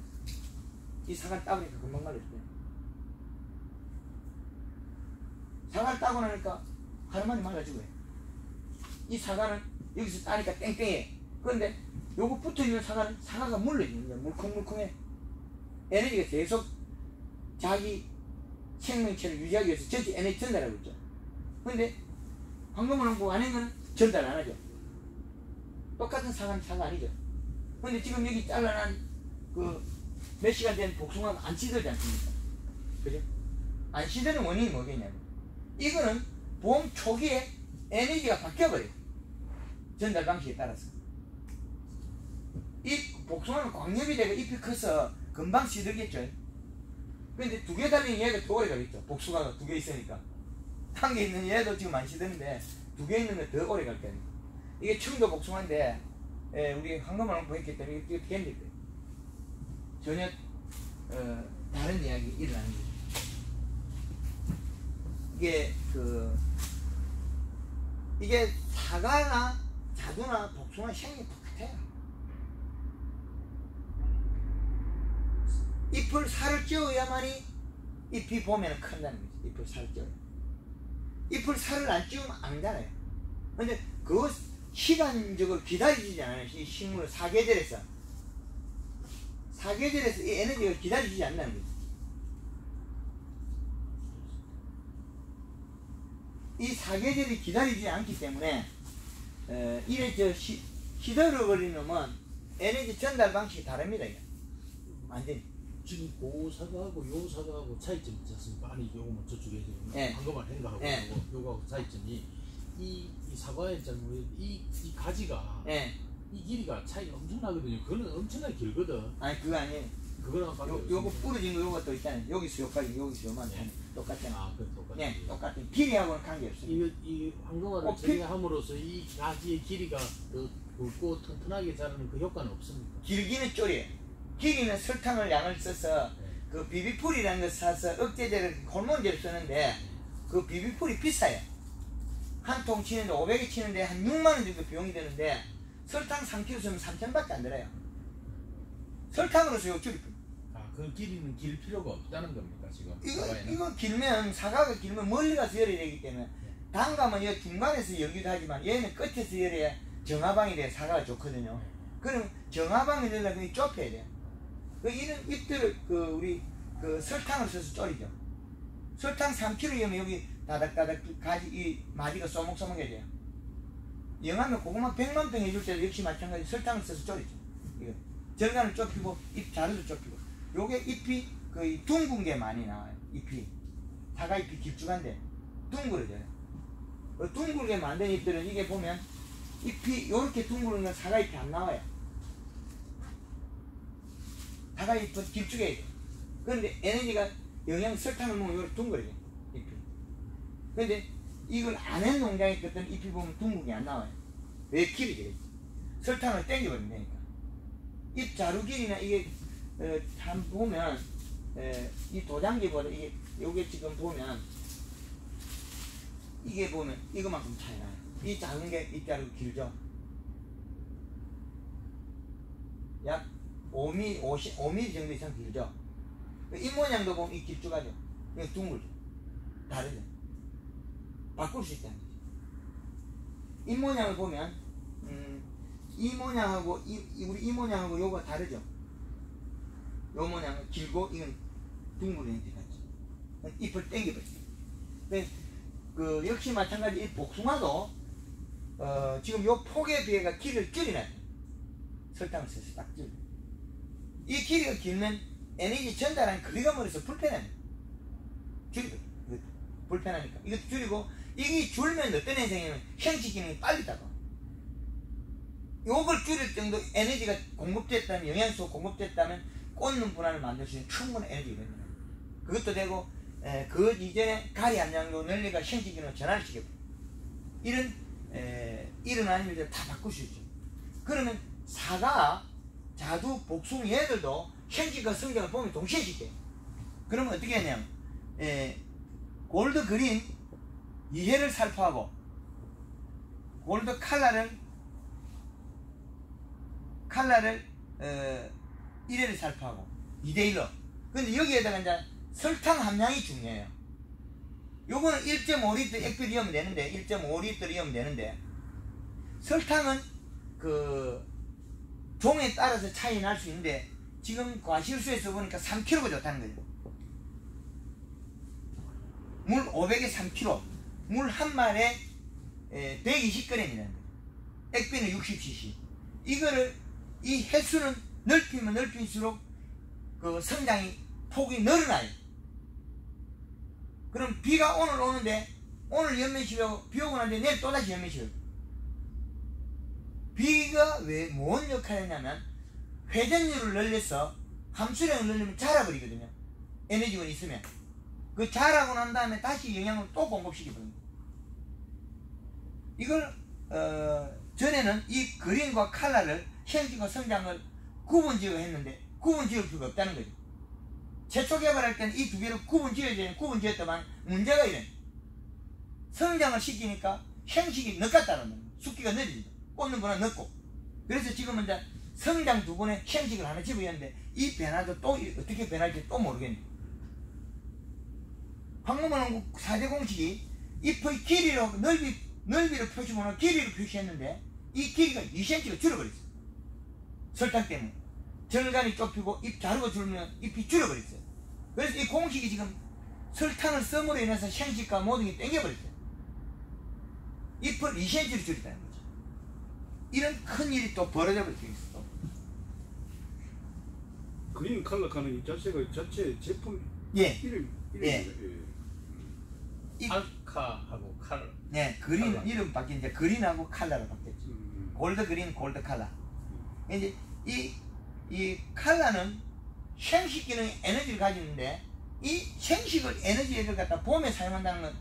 이 사과를 따버리니까 금방 말라 죽어요. 사과를 따고 나니까 하루만에 말라 죽어요. 이 사과는 여기서 따니까 땡땡해. 그런데 요거 붙어있는 사과는 사과가 물러지는 거야. 물컹물컹해. 에너지가 계속 자기 생명체를 유지하기 위해서 전체 에너지 전달하고 있죠. 근데 황금을 놓고 아닌 거는 전달 안 하죠. 똑같은 사과는 사과 아니죠. 근데 지금 여기 잘라난 그 몇 시간 된 복숭아가 안 시들지 않습니까? 그죠? 안 시드는 원인이 뭐겠냐면 이거는 봄 초기에 에너지가 바뀌어버려요. 전달 방식에 따라서. 이 복숭아는 광엽이 되고 잎이 커서 금방 시들겠죠. 근데 두 개 달린 얘가 더 오래 가겠죠. 복숭아가 두 개 있으니까. 한 개 있는 얘도 지금 안 시드는데 두 개 있는 게 더 오래 갈 거예요. 이게 층도 복숭아인데 우리 황금을 보였기 때문에 이게 견딜 거예요. 전혀 다른 이야기 일어나는 거죠. 이게 사과나 자두나 복숭아 생이 똑같아요. 잎을 살을 찌워야만이 잎이 보면 큰다는 거죠. 잎을 살을 찌워야. 잎을 살을 안 찌우면 안 자라요. 근데 그 시간적으로 기다리지 않아요. 이 식물을 사계절에서 이 에너지가 기다리지 않는다는 거죠. 이 사계절이 기다리지 않기 때문에 이래 시들어버리는 놈은 에너지 전달 방식이 다릅니다. 이게. 완전히. 지금 그 사과하고 요 사과하고 차이점이 있지 않습니까? 아니 요거는 저쪽에 지금 예. 황금알 행가하고 예. 요거하고 차이점이 이 사과의 이 가지가 예. 이 길이가 차이가 엄청나거든요. 그거는 엄청나게 길거든. 아니 그거 아니에요. 그거랑 요거 부러진 거 요것도 있잖아요. 여기서 여기까지 여기서 요만 네. 똑같잖아요. 아, 그래 똑같이. 네, 똑같은 길이하고는 관계없어요. 이 황금알을 처리함으로써 이 가지의 길이가 더 굵고 튼튼하게 자라는 그 효과는 없습니까? 길기는 쪼리예요. 길이는 설탕을 양을 써서 네. 그 비비풀이라는 걸 사서 억제제를 호르몬제를 쓰는데 그 비비풀이 비싸요. 한 통 치는데 500에 치는데 한 6만원 정도 비용이 드는데 설탕 3kg 쓰면 3,000원밖에 안 들어요. 설탕으로서 요 줄일 겁니다. 아, 그 길이는 길 필요가 없다는 겁니까 지금? 이거 길면 사과가 길면 멀리 가서 열어야 되기 때문에 단감은 이 중간에서 열기도 하지만 얘는 끝에서 열어야 정화방이 돼야 사과가 좋거든요. 그럼 정화방이 되려면 좁혀야 돼요. 이런 잎들을 우리 설탕을 써서 졸이죠. 설탕 3kg이면 여기 다닥다닥 가지 이 마디가 쏘목쏘목해져요. 영하면 고구마 100만 평 해줄 때도 역시 마찬가지 설탕을 써서 졸이죠. 이거 절간을 좁히고 잎 자루도 좁히고. 요게 잎이 거의 둥근 게 많이 나와요. 잎이 사과 잎이 길쭉한데 둥그러져요. 둥글게 만든 잎들은 이게 보면 잎이 요렇게 둥그런 건 사과 잎이 안 나와요. 사과 잎은 길쭉해야 돼요. 그런데 에너지가 설탕을 먹으면 요렇게 둥그러져요. 잎이. 그런데 이걸 안 한 농장에 있던 잎이 보면 둥근 게 안 나와요. 왜 길어져요? 설탕을 땡겨버리면 되니까. 잎 자루 길이나 이게 참 보면 이 도장기보다 이게 요게 지금 보면 이게 보면 이거만큼 차이 나요. 이 작은 게 잎 자루 길죠. 약 5mm, 5mm 정도 이상 길죠. 이 모양도 보면 이 길쭉하죠. 이거 둥글죠. 다르죠. 바꿀 수 있다는 거죠. 이 모양을 보면 이 모양하고 우리 이 모양하고 요거 다르죠. 요 모양은 길고 이건 둥근 형태 같죠. 잎을 당겨버려요. 역시 마찬가지 이 복숭아도 지금 요 폭에 비해가 길이를 줄이나요. 설탕을 써서 딱 줄여. 이 길이가 길면 에너지 전달하는 거리가 멀어서 불편해요. 줄이고 불편하니까 이것도 줄이고 이게 줄면 어떤 현상이냐면 형식 기능이 빨리 따가. 요걸 줄일 정도 에너지가 공급됐다면 영양소 공급됐다면 꽂는 분할을 만들 수 있는 충분한 에너지가 됩니다. 그것도 되고 그 이전에 가리 함량도 넓이가 형식 기능을 전환을 시켜버려요. 이런 일어나는 일들 다 바꿀 수 있죠. 그러면 사과, 자두, 복숭아 얘들도 형식과 성장을 보면 동시에 시켜요. 그러면 어떻게 하냐면 골드 그린 2회를 살포하고 골드 칼라를 1회를 살포하고 2대1로. 근데 여기에다가 이제 설탕 함량이 중요해요. 요거는 1.5L 액비를 넣으면 되는데 1.5L를 넣으면 되는데 설탕은 종에 따라서 차이 날 수 있는데 지금 과실수에서 보니까 3kg가 좋다는 거죠. 물 500에 3kg, 물 한 말에 120g이라는 거예요. 액비는 60cc. 이거를 이 횟수는 넓히면 넓힐수록 그 성장이 폭이 늘어나요. 그럼 비가 오늘 오는데 오늘 연면식하고 비 오고 나는데 내일 또다시 연면식을. 비가 왜 뭔 역할을 했냐면 회전율을 늘려서 함수량을 늘리면 자라버리거든요. 에너지원이 있으면. 그 자라고 난 다음에 다시 영양을 또 공급시켜버립니다. 이걸 전에는 이 그린과 칼라를 형질과 성장을 구분지어 했는데 구분지을 필요가 없다는 거죠. 최초 개발할 때는 이 두 개를 구분지어야 되는 구분지었더만 문제가 이래. 성장을 시키니까 형식이 늦었다는 거예요. 숙기가 늦어지죠. 꽂는 거는 늦고. 그래서 지금은 이제 성장 두 번에 형식을 하나 집어였는데 이 변화도 또 어떻게 변할지 또 모르겠네요. 황금원은 4대 공식이 잎의 길이로 넓이를 표시보는 길이를 표시했는데 이 길이가 2cm가 줄어버렸어요. 설탕 때문에. 절간이 좁히고 잎 자르고 줄면 잎이 줄어버렸어요. 그래서 이 공식이 지금 설탕을 썸으로 인해서 형식과 모든 게 땡겨버렸어요. 잎을 2cm를 줄였다는 거죠. 이런 큰 일이 또 벌어져 버렸어요. 그린 컬러 하는 이 자체가 자체 제품 예. 이름 예. 알카하고 칼. 네, 그린 칼라. 이름 바뀐 이제 그린하고 칼라로 바뀌었죠. 골드 그린, 골드 칼라. 이제 이 칼라는 형식 기능 에너지를 가지는데 이 형식을 에너지를 갖다 봄에 사용한다는 건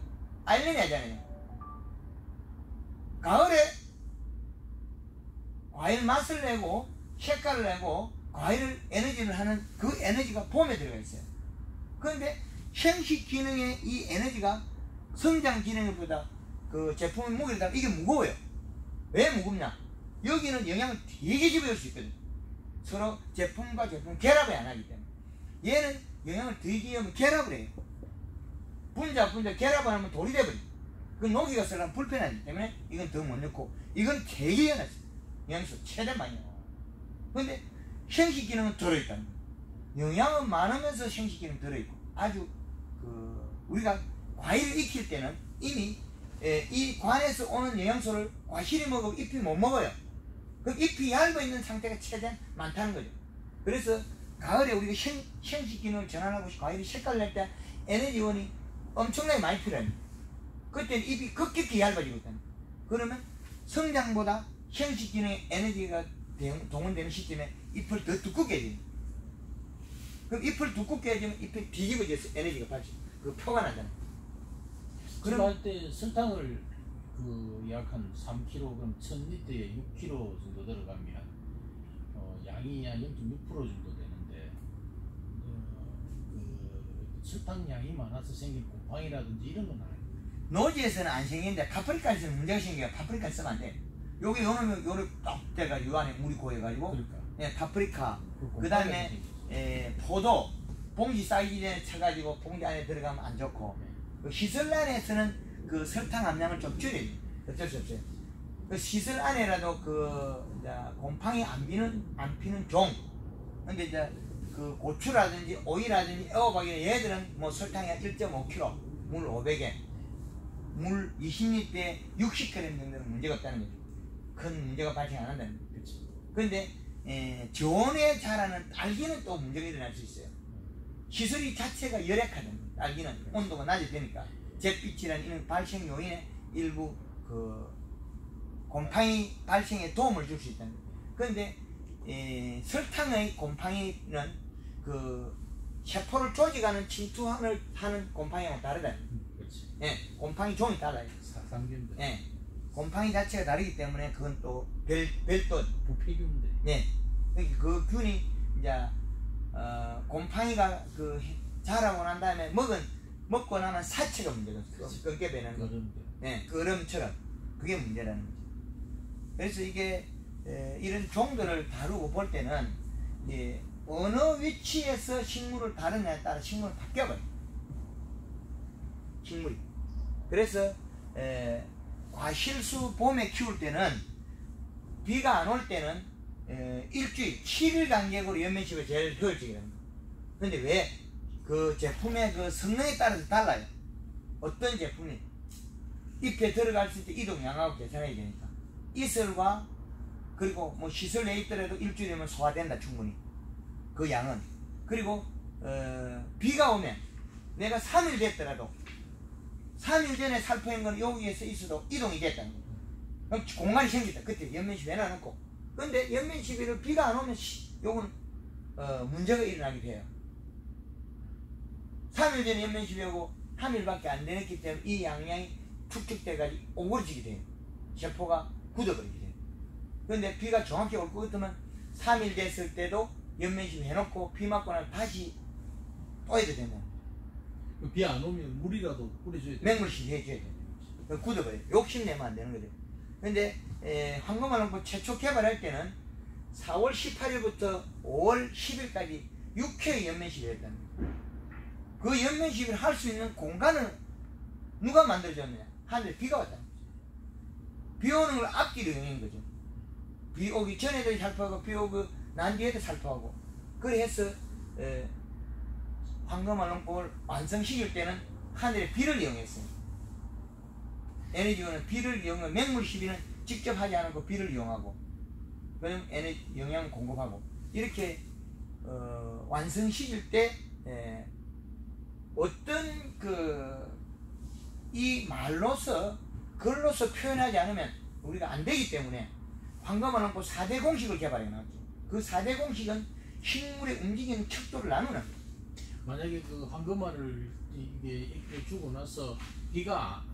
아이러니하잖아요. 가을에 과일 맛을 내고 색깔을 내고 과일을 에너지를 하는 그 에너지가 봄에 들어가 있어요. 그런데 형식 기능의 이 에너지가 성장 기능보다 그 제품의 무게를 따라 이게 무거워요. 왜 무겁냐? 여기는 영향을 되게 집어올 수 있거든. 서로 제품과 제품 결합이 안 하기 때문에. 얘는 영향을 되게 하면 결합을 해요. 분자 결합을 하면 돌이 돼버려. 그 녹이가 쓰려면 불편하기 때문에 이건 더 못 넣고 이건 되게 연했어요. 영양소 최대 많이 나와. 근데 형식 기능은 들어있다는 거예요. 영양은 많으면서 형식 기능 들어있고 아주 우리가 과일을 익힐 때는 이미 이 관에서 오는 영양소를 과실이 먹고 잎이 못 먹어요. 그럼 잎이 얇아 있는 상태가 최대한 많다는 거죠. 그래서 가을에 우리가 형식 기능을 전환하고 과일이 색깔을 낼 때 에너지원이 엄청나게 많이 필요합니다. 그때는 잎이 급격히 얇아지고 있다는 거예요. 그러면 성장보다 형식 기능의 에너지가 동원되는 시점에 잎을 더 두껍게 해줘요. 그럼 잎을 두껍게 해주면 잎이 뒤집어져서 에너지가 발생, 그 표가 나잖아요. 그럼 할 때 설탕을 약 한 3kg 그럼 1000리터에 6kg 정도 들어가면 양이 한 0.6% 정도 되는데 설탕 양이 많아서 생긴 곰팡이라든지 이런 건 아니에요. 노지에서는 안 생기는데 파프리카에서는 문제가 생겨요. 파프리카 쓰면 안 돼. 여기 요놈이 요렇게 딱 돼가지고 요 안에 물이 고여가지고 그러니까. 예, 파프리카 그 다음에 포도 봉지 사이즈에 쳐가지고 봉지 안에 들어가면 안 좋고 그 시설 안에서는 그 설탕 함량을 좀 줄여야 돼. 어쩔 수 없어요. 그 시설 안에라도 이제 곰팡이 안 피는 종. 근데 이제 그 고추라든지 오이라든지 애호박이나 얘들은 뭐 설탕이 1.5kg, 물 500엔, 물 20리터에 60g 정도는 문제가 없다는 거죠. 큰 문제가 발생 안 한다는 거죠. 그렇죠. 그런데 저온에 자라는 딸기는 또 문제가 일어날 수 있어요. 시설이 자체가 열악하든 딸기는 온도가 낮아지니까 잿빛이라는 이런 발생 요인에 일부 그 곰팡이 발생에 도움을 줄 수 있다는 거예요. 그런데 설탕의 곰팡이는 그 세포를 조직하는 침투를 하는 곰팡이하고 다르다. 그렇지. 예, 곰팡이 종이 달라요. 사상균들. 예, 곰팡이 자체가 다르기 때문에 그건 또 별도 부패균들. 네, 그 균이 이제 곰팡이가 그 자라고 난 다음에 먹고 나면 사체가 문제가 끊게 되는 거. 네, 그름처럼 그게 문제라는 거죠. 그래서 이게 이런 종들을 다루고 볼 때는 이제 어느 위치에서 식물을 다루냐에 따라 식물은 바뀌어버려요. 식물이. 그래서 과실수 봄에 키울 때는 비가 안 올 때는 일주일 7일 간격으로 연면식을 제일 효율적이라는 거예요. 근데 왜? 그 제품의 그 성능에 따라서 달라요. 어떤 제품이 잎에 들어갈 때 이동 양하고 계산해야 되니까 이슬과 그리고 뭐 시설 내에 있더라도 일주일이면 소화된다 충분히 그 양은. 그리고 비가 오면 내가 3일 됐더라도 3일 전에 살포한 건 여기에서 있어도 이동이 됐다는 거예요. 그럼 공간이 생겼다. 그때 연면시비 해놔놓고. 근데 연면시비를 비가 안 오면 요건 문제가 일어나게 돼요. 3일 전에 연면시비하고 3일밖에 안 되었기 때문에 이 양량이 축적돼가지고 오그러지게 돼요. 세포가 굳어버리게 돼요. 근데 비가 정확히 올 것 같으면 3일 됐을 때도 연면시비 해놓고 비 맞고 나면 다시 또 해도 되는. 비 안 오면 물이라도 뿌려줘야 돼. 맹물시비 해줘야 돼. 굳어버려. 욕심내면 안 되는 거죠. 근데 황금알롱포 최초 개발할 때는 4월 18일부터 5월 10일까지 6회의 연면시비를 했다는 거예요. 그 연면시비를 할 수 있는 공간을 누가 만들어줬느냐? 하늘에 비가 왔다는 거죠. 비 오는 걸 앞뒤로 영인 거죠. 비 오기 전에도 살포하고 비 오고 난 뒤에도 살포하고. 그래 해서 황금알롱포를 완성시킬 때는 하늘에 비를 이용했어요. 에너지원은 비를 이용하고 맹물시비는 직접 하지 않고 비를 이용하고 그럼 에너지 영양 공급하고 이렇게 완성시킬 때 어떤 이 말로서 글로서 표현하지 않으면 우리가 안 되기 때문에 황금알롱포 4대 공식을 개발해 놨죠. 그 4대 공식은 식물의 움직이는 척도를 나누는 거예요. 만약에 그 황금알을 이게 주고 나서 비가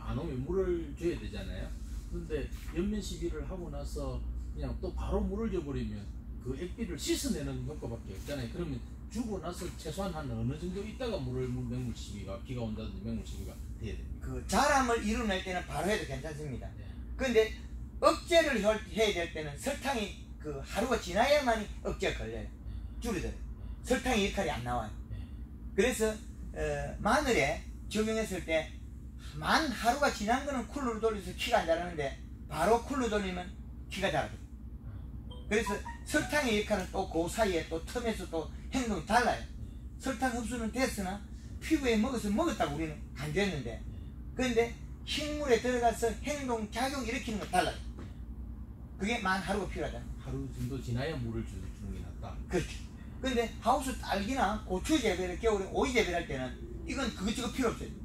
안 오면 물을 줘야 되잖아요. 근데 연면 시비를 하고 나서 그냥 또 바로 물을 줘버리면 그 액비를 씻어내는 효과밖에 없잖아요. 그러면 주고 나서 최소한 한 어느 정도 있다가 맹물 시비가 비가 온다든지 맹물 시비가 돼야 됩니다. 그 자람을 이뤄낼 때는 바로 해도 괜찮습니다. 네. 그런데 억제를 해야 될 때는 설탕이 하루가 지나야만이 억제가 걸려요. 줄이더라고요. 설탕의 역할이 안 나와요. 그래서 마늘에 적용했을 때 만 하루가 지난 거는 쿨러로 돌려서 키가 안 자라는데 바로 쿨러 돌리면 키가 자라요. 그래서 설탕의 역할은 또 그 사이에 또 틈에서 또 행동이 달라요. 설탕 흡수는 됐으나 피부에 먹었다고 우리는 강조했는데 그런데 식물에 들어가서 행동 작용 일으키는 건 달라요. 그게 만 하루가 필요하잖아요. 하루 정도 지나야 물을 주는 게 낫다. 그렇죠. 근데 하우스 딸기나 고추 재배를 겨울에 오이 재배를 할 때는 이건 그것저것 필요 없어요.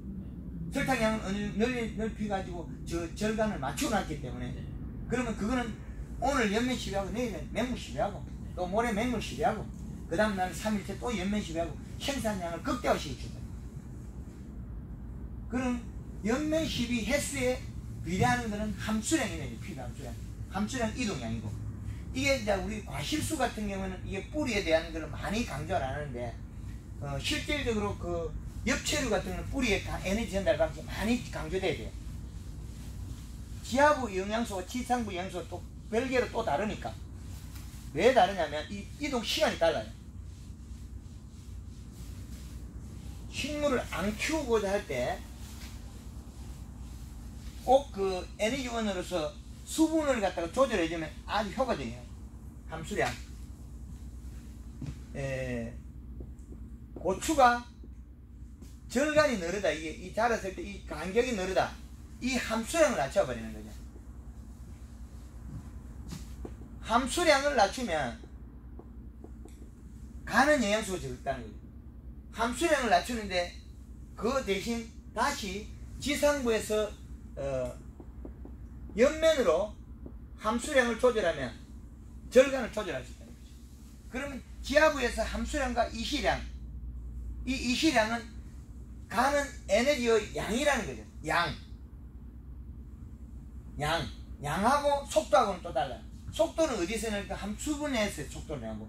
설탕량은 넓혀가지고 절간을 맞춰놨기 때문에 그러면 그거는 오늘 연면 시비하고 내일은 맹물 시비하고 또 모레 맹물 시비하고 그 다음 날 3일째 또 연면 시비하고 생산량을 극대화시켜준다. 그럼 연면 시비 횟수에 비례하는 것은 함수량이네요. 피부 함수량. 함수량 이동량이고 이게 이제 우리 과실수 같은 경우는 이게 뿌리에 대한 걸 많이 강조를 안 하는데 실질적으로 그 엽채류 같은 경우는 뿌리에 에너지 전달 방식이 많이 강조돼야 돼요. 지하부 영양소와 지상부 영양소가 또 별개로 또 다르니까 왜 다르냐면 이 이동 시간이 달라요. 식물을 안 키우고자 할 때 꼭 그 에너지원으로서 수분을 갖다가 조절해주면 아주 효과적이에요. 함수량. 고추가 절간이 느르다. 이게 자랐을 때 이 간격이 느르다. 이 함수량을 낮춰버리는 거죠. 함수량을 낮추면 가는 영양소가 적다는 거죠. 함수량을 낮추는데 그 대신 다시 지상부에서 옆면으로 함수량을 조절하면 절간을 조절할 수 있다는 거죠. 그러면 지하부에서 함수량과 이시량, 이 이시량은 가는 에너지의 양이라는 거죠. 양하고 속도하고는 또 달라요. 속도는 어디서 나니까 수분에서 속도를 내고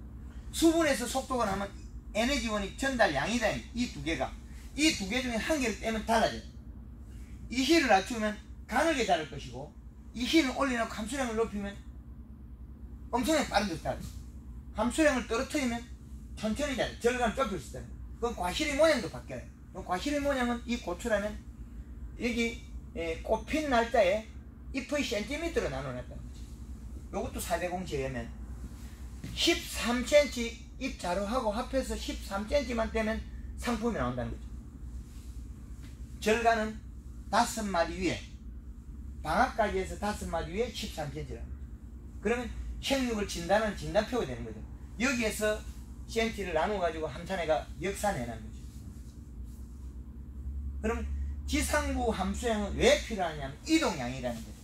수분에서 속도가 나면 에너지원이 전달량이다. 이 두 개가 이 두 개 중에 한 개를 떼면 달라져요. 이시를 낮추면 가늘게 자랄 것이고 이시를 올려놓고 함수량을 높이면 엄청나게 빠른 것이 달라요. 함수량을 떨어뜨리면 천천히 자라요. 절간을 좁힐 수 있어요. 그럼 과실의 모양도 바뀌어요. 그럼 과실의 모양은 이 고추라면 여기 꽃핀 날짜에 잎의 센티미터로 나눠놨다는 거죠. 이것도 4대 공식에 의하면 13cm 잎 자루하고 합해서 13cm만 되면 상품이 나온다는 거죠. 절간은 5마디 위에 방앗가지에서 5마디 위에 13cm라는 거죠. 그러면 생육을 진단하는 진단표가 되는 거죠. 여기에서 cm를 나눠가지고 함산해가 역산해내는 거죠. 그럼 지상부 함수량은 왜 필요하냐면 이동량이라는 거죠.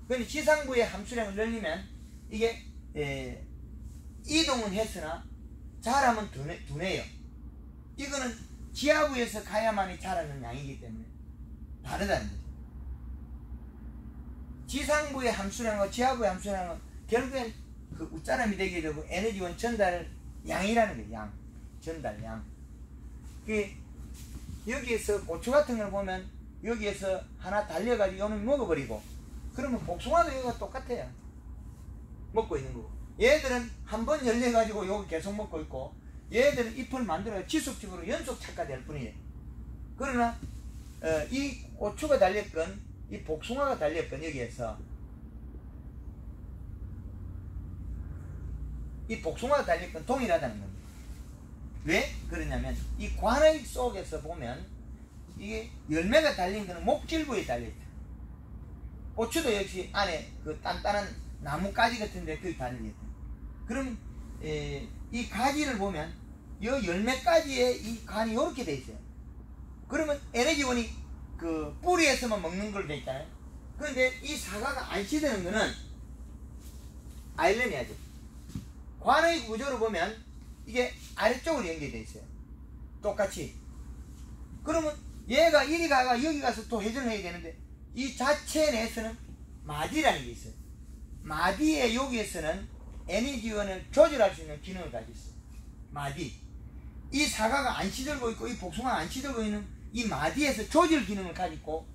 그런데 지상부의 함수량을 늘리면 이게 이동은 했으나 자라면 둔해요. 이거는 지하부에서 가야만이 자라는 양이기 때문에 다르다는 거죠. 지상부의 함수량과 지하부의 함수량은 결국엔 그 웃자람이 되게 되고 에너지원 전달 양이라는 거예요. 양. 전달량. 그 여기에서 고추 같은 걸 보면 여기에서 하나 달려가지고 요놈이 먹어버리고 그러면 복숭아도 여기가 똑같아요. 먹고 있는 거고. 얘들은 한 번 열려가지고 여기 계속 먹고 있고 얘들은 잎을 만들어 지속적으로 연속 착화될 뿐이에요. 그러나 이 고추가 달렸건 이 복숭아가 달렸건 여기에서 이 복숭아가 달렸건 동일하다는 겁니다. 왜 그러냐면 이 관의 속에서 보면 이게 열매가 달린 거는 목질부에 달려있다. 고추도 역시 안에 그 단단한 나뭇가지 같은데 거기 달려있다. 그럼 이 가지를 보면 이 열매까지에 이 간이 이렇게 돼 있어요. 그러면 에너지원이 그 뿌리에서만 먹는 걸로 돼 있잖아요. 그런데 이 사과가 안 시드는 거는 아일랜이야죠. 관의 구조를 보면 이게 아래쪽으로 연결되어 있어요. 똑같이. 그러면 얘가 이리 가가 여기 가서 또 회전을 해야 되는데 이 자체 내에서는 마디라는 게 있어요. 마디의 여기에서는 에너지원을 조절할 수 있는 기능을 가지고 있어요. 마디. 이 사과가 안 시들고 있고 이 복숭아가 안 시들고 있는 이 마디에서 조절 기능을 가지고 있고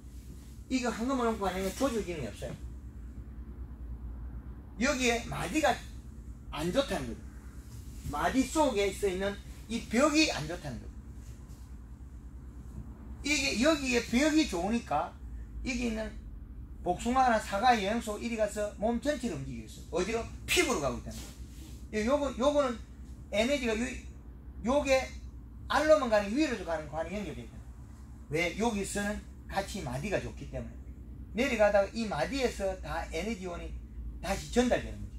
이거 황금을 얹고 하는 건 조절 기능이 없어요. 여기에 마디가 안 좋다는 거죠. 마디 속에 써 있는 이 벽이 안 좋다는 거죠. 이게 여기에 벽이 좋으니까 여기 있는 복숭아나 사과의 영향 속 이리 가서 몸 전체를 움직이고 있어요. 어디로? 피부로 가고 있다는 거예요. 요거는 에너지가 요게 알로만 가는 위로 가는 관이 연결되어 있다. 왜? 여기서는 같이 마디가 좋기 때문에 내려가다가 이 마디에서 다 에너지원이 다시 전달되는 거죠.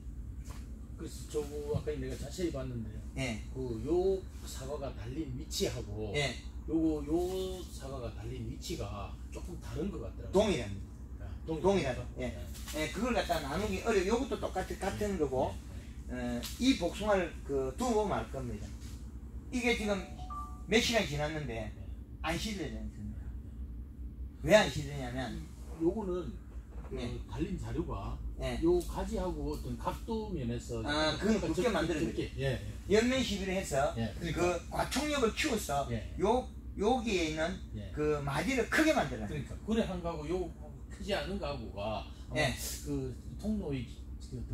그래서 저거 아까 내가 자세히 봤는데요. 예. 요 사과가 달린 위치하고 예. 요 사과가 달린 위치가 조금 다른 것 같더라고요. 동일합니다. 동일하죠. 예. 예. 그걸 갖다 나누기 어려워. 요것도 같은 거고 이 복숭아를 두고 보면 알 겁니다. 이게 지금 몇 시간이 지났는데 안 시들지 않습니다. 왜 안 시드냐면 요거는 예. 달린 자료가 예. 요 가지하고 어떤 각도 면에서 그건 굵게 만드는 거죠. 예. 연면 시비를 해서 예. 그 과촉력을 키워서 예. 여기에 있는 예. 그 마디를 크게 만들어요. 그러니까 그래 한 가구 요 크지 않은 가구가 예. 그 통로의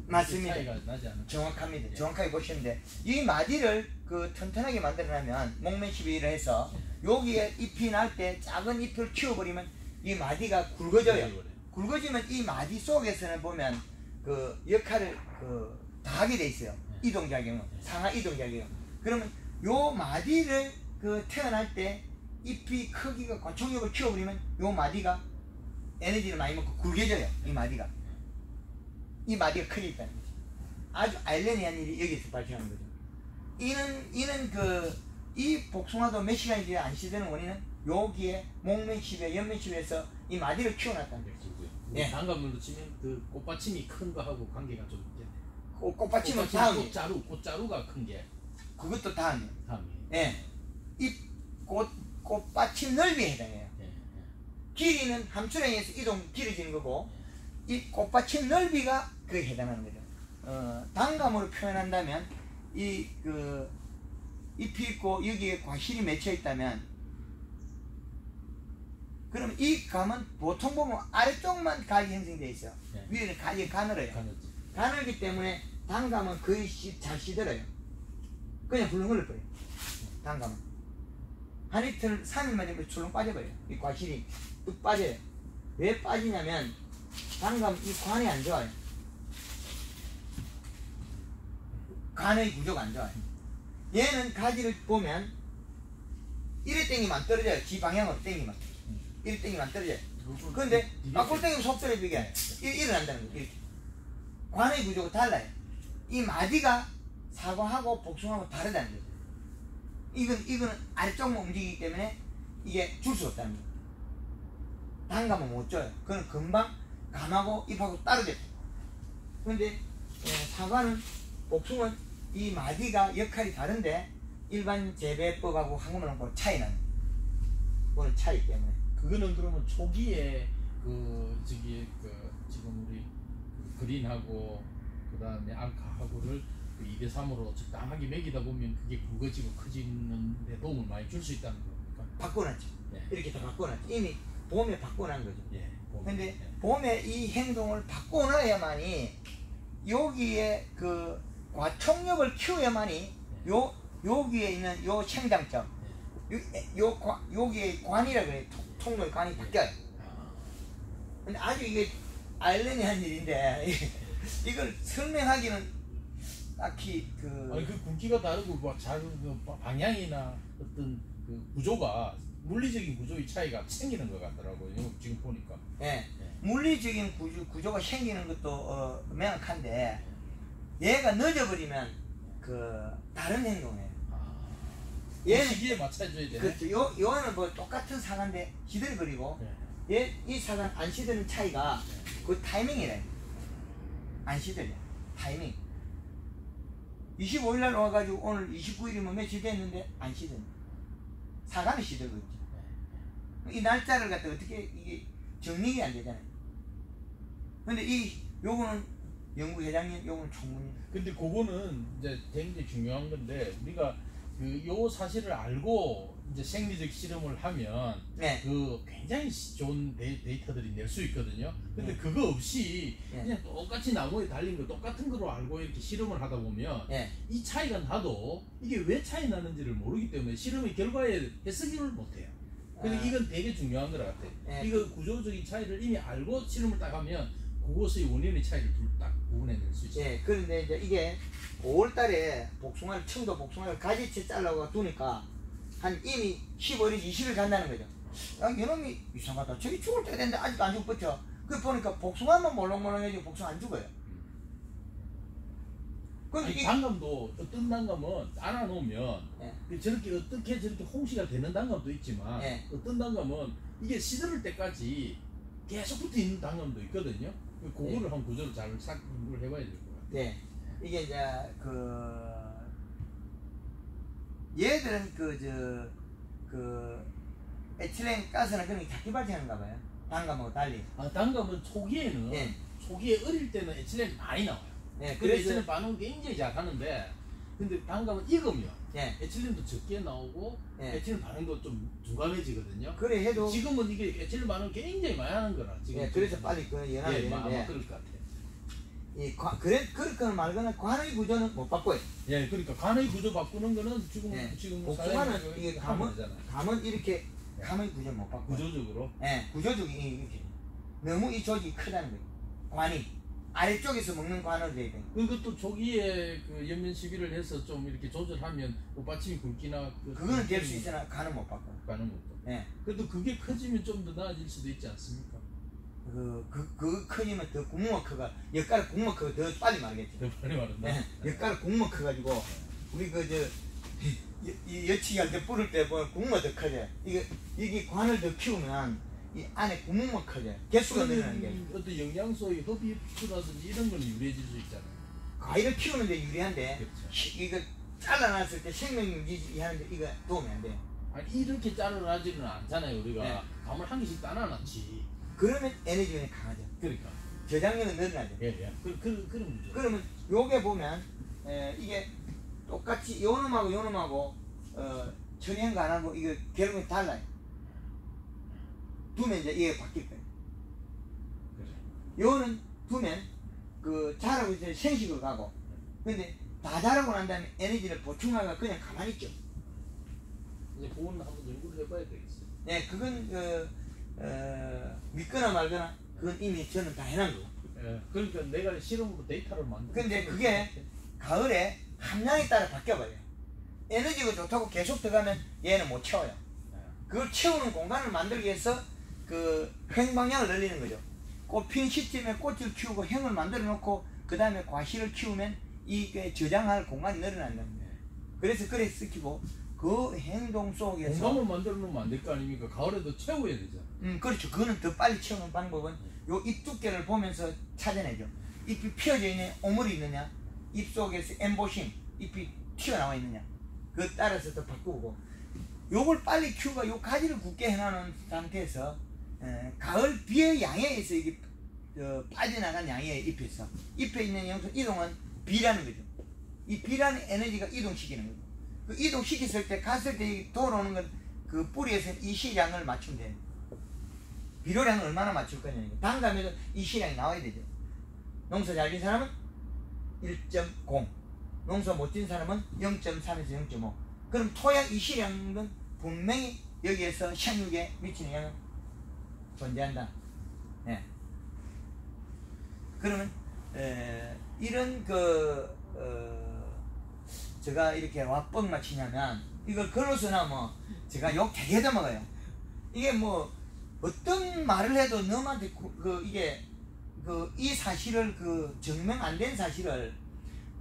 맞습니다. 차이가 나지 않을까? 정확합니다. 예. 정확하게 보시는데 이 마디를 그 튼튼하게 만들어내면 목면 시비를 해서 여기에 잎이 날 때 작은 잎을 키워버리면 이 마디가 굵어져요. 굵어지면 이 마디 속에서는 보면 그 역할을 다 하게 돼 있어요. 이동작용, 상하 이동작용. 그러면 요 마디를 태어날 때 잎이 크기가 과촉력을 키워버리면 요 마디가 에너지를 많이 먹고 굵어져요. 이 마디가 크게 있다는 거죠. 아주 아일랜디한 일이 여기서 발생하는 거죠. 이 복숭아도 몇 시간이 안 시드는 원인은 여기에 목면십에 연면십에서 이 마디를 키워놨다는 거죠. 예. 단감물로 치면 그 꽃받침이 큰 거하고 관계가 좀 있겠네. 꽃받침은 다음이. 꽃자루가 큰 게. 그것도 다음이에요. 다음이. 예. 이 꽃받침 넓이에 해당해요. 예. 길이는 함수량에서 길어지는 거고 이 꽃받침 넓이가 그에 해당하는 거죠. 단감으로 표현한다면 잎이 있고 여기에 과실이 맺혀 있다면 그럼 이 감은 보통 보면 아래쪽만 가지 형성되어 있어요. 네. 위에는 가지가 가늘어요. 가늘지. 가늘기 때문에 단감은 거의 잘 시들어요. 그냥 훌렁 버려요. 단감은 한 이틀 3일만 되면 출렁 빠져버려요. 이 과실이 뚝 빠져요. 왜 빠지냐면 단감 이 관이 안 좋아요. 간의 구조가 안 좋아요. 얘는 가지를 보면 이래 땡기면 안 떨어져요. 지 방향으로 땡기면 이래 땡기면 안 떨어져요. 그런데 막골 땡기면 속 떨어지게 일어난다는 거예요. 이렇게. 관의 구조가 달라요. 이 마디가 사과하고 복숭아하고 다르다는 거죠. 이거는 아래쪽만 움직이기 때문에 이게 줄 수 없다는 거예요. 단감은 못 줘요. 그건 금방 감하고 잎하고 따르게 돼요. 그런데 사과는 복숭아는 이 마디가 역할이 다른데 일반 재배법하고 황금을 놓고 차이 나는 그거는 차이 때문에. 그거는 그러면 초기에 지금 우리 그린하고 그다음에 알카하고를 2대3으로 적당하게 먹이다 보면 그게 굵어지고 커지는 데 도움을 많이 줄 수 있다는 겁니까? 바꿔놨죠. 예. 이렇게 다 바꿔놨죠. 이미 봄에 바꿔놓은 거죠. 예. 근데 예. 봄에 이 행동을 바꿔놔야만이 여기에 그 과총력을 키워야만이 여기에 있는 요 생장점 여기에 관이라 그래. 통로의 관이 바뀌어요. 근데 아주 이게 아일러니한 일인데 이걸 설명하기는 딱히 아니 그 굵기가 다르고 방향이나 어떤 그 구조가 물리적인 구조의 차이가 생기는 것 같더라고요. 지금 보니까. 예. 물리적인 구조가 생기는 것도 명확한데 얘가 늦어버리면 그 다른 행동이에요. 얘는 시기에 맞춰줘야 되네. 그렇죠. 요는 뭐 똑같은 사과인데 시들거리고 이 사과는 안 시드는 차이가 그 타이밍이래. 안 시들려. 타이밍. 25일날 와가지고 오늘 29일이면 며칠 됐는데 안 시드는. 사과는 시들고 있죠. 이 날짜를 갖다 어떻게 이게 정리가 안 되잖아요. 근데 요거는 연구회장님, 요거는 총무님. 근데 그거는 이제 굉장히 중요한 건데 우리가 요 사실을 알고 이제 생리적 실험을 하면 네. 그 굉장히 좋은 데이터들이 낼 수 있거든요. 근데 그거 없이 그냥 똑같이 나무에 달린 거 똑같은 거로 알고 이렇게 실험을 하다 보면 이 차이가 나도 이게 왜 차이 나는지를 모르기 때문에 실험의 결과에 해석을 못해요. 근데 이건 되게 중요한 것 같아요. 이거 구조적인 차이를 이미 알고 실험을 딱 하면 그것의 원인의 차이를 딱 구분해낼 수 있어요. 예, 그런데 이제 이게 5월달에 청도 복숭아를 가지채 잘라고 두니까 한 이미 15일, 20일 간다는 거죠. 야, 이놈이 이상하다. 저기 죽을 때 됐는데 아직도 안 죽었죠. 그 보니까 복숭아만 몰렁몰렁해지고 복숭아 안 죽어요. 아니, 단감도 어떤 단감은 안아놓으면 저렇게 어떻게 저렇게 홍시가 되는 단감도 있지만 어떤 단감은 이게 시들을 때까지 계속 붙어 있는 단감도 있거든요. 그거를 한 구조를 잘 연구를 해봐야 될 것 같아요. 네, 이게 이제 얘들은 에틸렌 가스나 그런 게 작게 발생하는가 봐요. 단감하고 달리. 단감은 초기에 어릴 때는 에틸렌이 많이 나와요. 그래서 에틸렌 반응을 굉장히 잘 하는데, 근데 단감은 익으면 에틸렌도 적게 나오고 에틸렌 반응도 좀 둔감해지거든요. 그래 해도 지금은 이게 에틸렌 반응을 굉장히 많이 하는 거라 지금. 그래서 빨리 연합이 되는데. 아마 그럴 것 같아요. 그렇거나 말거나 관의 구조는 못 바꿔요. 그러니까 관의 구조 바꾸는 거는 지금 복숭아는 이게 감은 이렇게 감의 구조 못 바꿔요. 구조적으로. 구조적인 이렇게 너무 이 조직이 크다는 거예요. 관이 아래쪽에서 먹는 관으로 돼야 돼. 그것도 초기에 그 연면 시비를 해서 좀 이렇게 조절하면 옷받침이 굵기나 그거는 될 수 있으나 관은 못 바꿔. 관은 못 바꿔. 그래도 그게 커지면 좀 더 나아질 수도 있지 않습니까? 그 커지면 더 구멍이 커가 엿가락 구멍이 커가 더 빨리 마르겠지. 더 빨리 마른다. 엿가락 구멍이 커가지고 우리 여치기 할 때 뿌릴 때 보면 구멍이 더 커져. 이게 관을 더 키우면 이 안에 구멍만 커져. 개수가 늘어나는 게. 어떤 영양소의 흡입수라든지 이런 거는 유리해질 수 있잖아요. 과일을 키우는데 유리한데 그렇죠. 이거 잘라놨을 때 생명 유지하는데 이거 도움이 안 돼. 아니 이렇게 잘라나지는 않잖아요. 우리가 감을 한 개씩 따놔놨지. 그러면 에너지원이 강하죠. 그러니까 저장력은 늘어나죠. 그런 거죠. 그러면 요게 보면 이게 똑같이 요놈하고 천연 간하고 이거 결국은 달라요. 두면 이제 이게 바뀔 거예요. 요는 두면 자라고 이제 생식으로 가고, 근데 다 자라고 난 다음에 에너지를 보충하다가 그냥 가만히 있죠. 이제 그건 한번 연구를 해봐야 되겠어요. 그건 믿거나 말거나 그건 이미 저는 다 해놓은 거고. 그러니까 내가 실험으로 데이터를 만들고. 근데 그게 가을에 함량에 따라 바뀌어버려요. 에너지가 좋다고 계속 들어가면 얘는 못 채워요. 그걸 채우는 공간을 만들기 위해서 횡방향을 늘리는 거죠. 꽃 핀 시점에 꽃을 키우고 형을 만들어 놓고 그 다음에 과실을 키우면 이게 저장할 공간이 늘어난다는 거예요. 그래서 그래 쓰키고 그 행동 속에서 공간을 만들어 놓으면 안 될 거 아닙니까? 가을에도 채워야 되잖아. 그렇죠. 그거는 더 빨리 채우는 방법은 요 잎 두께를 보면서 찾아내죠. 잎이 피어져 있는 오물이 있느냐, 잎 속에서 엠보싱, 잎이 튀어나와 있느냐, 그거 따라서 더 바꾸고, 요걸 빨리 키우가 요 가지를 굳게 해놓은 상태에서 가을 비의 양에서 이게 빠져나간 양의 잎에서 잎에 있는 이동은 비라는 거죠. 이 비라는 에너지가 이동시키는 거죠. 그 이동시켰을 때 갔을 때 돌아오는 건 그 뿌리에서 이 실량을 맞추면 돼요. 비료량을 얼마나 맞출 거냐. 단감에도 이 실량이 나와야 되죠. 농사 잘 진 사람은 1.0, 농사 못 진 사람은 0.3에서 0.5. 그럼 토양 이 실량은 분명히 여기에서 생육에 미치는 영향은 존재한다. 네. 그러면 이런 제가 이렇게 와뻑 맞히냐면 이걸 걸어서나 뭐 제가 욕 되게 먹어요. 이게 뭐 어떤 말을 해도 너한테 이게 이 사실을 증명 안 된 사실을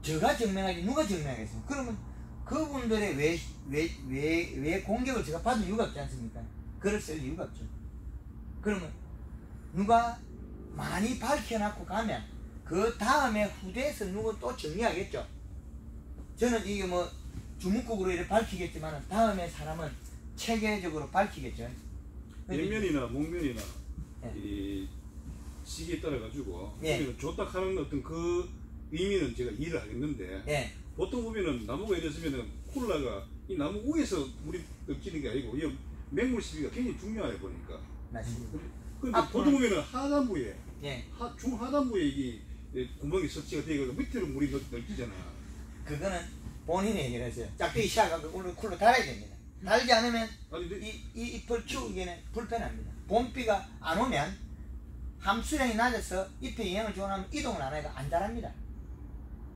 제가 증명하지 누가 증명하겠어요? 그러면 그분들의 왜 공격을 제가 받을 이유가 없지 않습니까? 글을 쓸 이유가 없죠. 그러면 누가 많이 밝혀놓고 가면 그 다음에 후대에서 누구 또 정리하겠죠. 저는 이게 뭐 주문국으로 이렇게 밝히겠지만 다음에 사람은 체계적으로 밝히겠죠. 옆면이나 목면이나 예. 이 시기에 따라 가지고 예. 보면 좋다 하는 어떤 그 의미는 제가 이해를 하겠는데 예. 보통 보면은 나무가 이랬으면은 콜라가 이 나무 위에서 물이 떨어지는 게 아니고 이 맹물 시비가 굉장히 중요해 보니까. 맞습니다. 근데 보통 보면은 하단부에 예. 중하단부에 이게 구멍이 설치가 되어 밑으로 물이 넓히잖아. 그거는 본인이 해결했어요. 짝대기 시작하고 쿨로 달아야 됩니다. 달지 않으면 아니, 이 잎을 키우기에는 불편합니다. 봄비가 안 오면 함수량이 낮아서 잎에 영향을 주고 나면 이동을 안 하니까 안 자랍니다.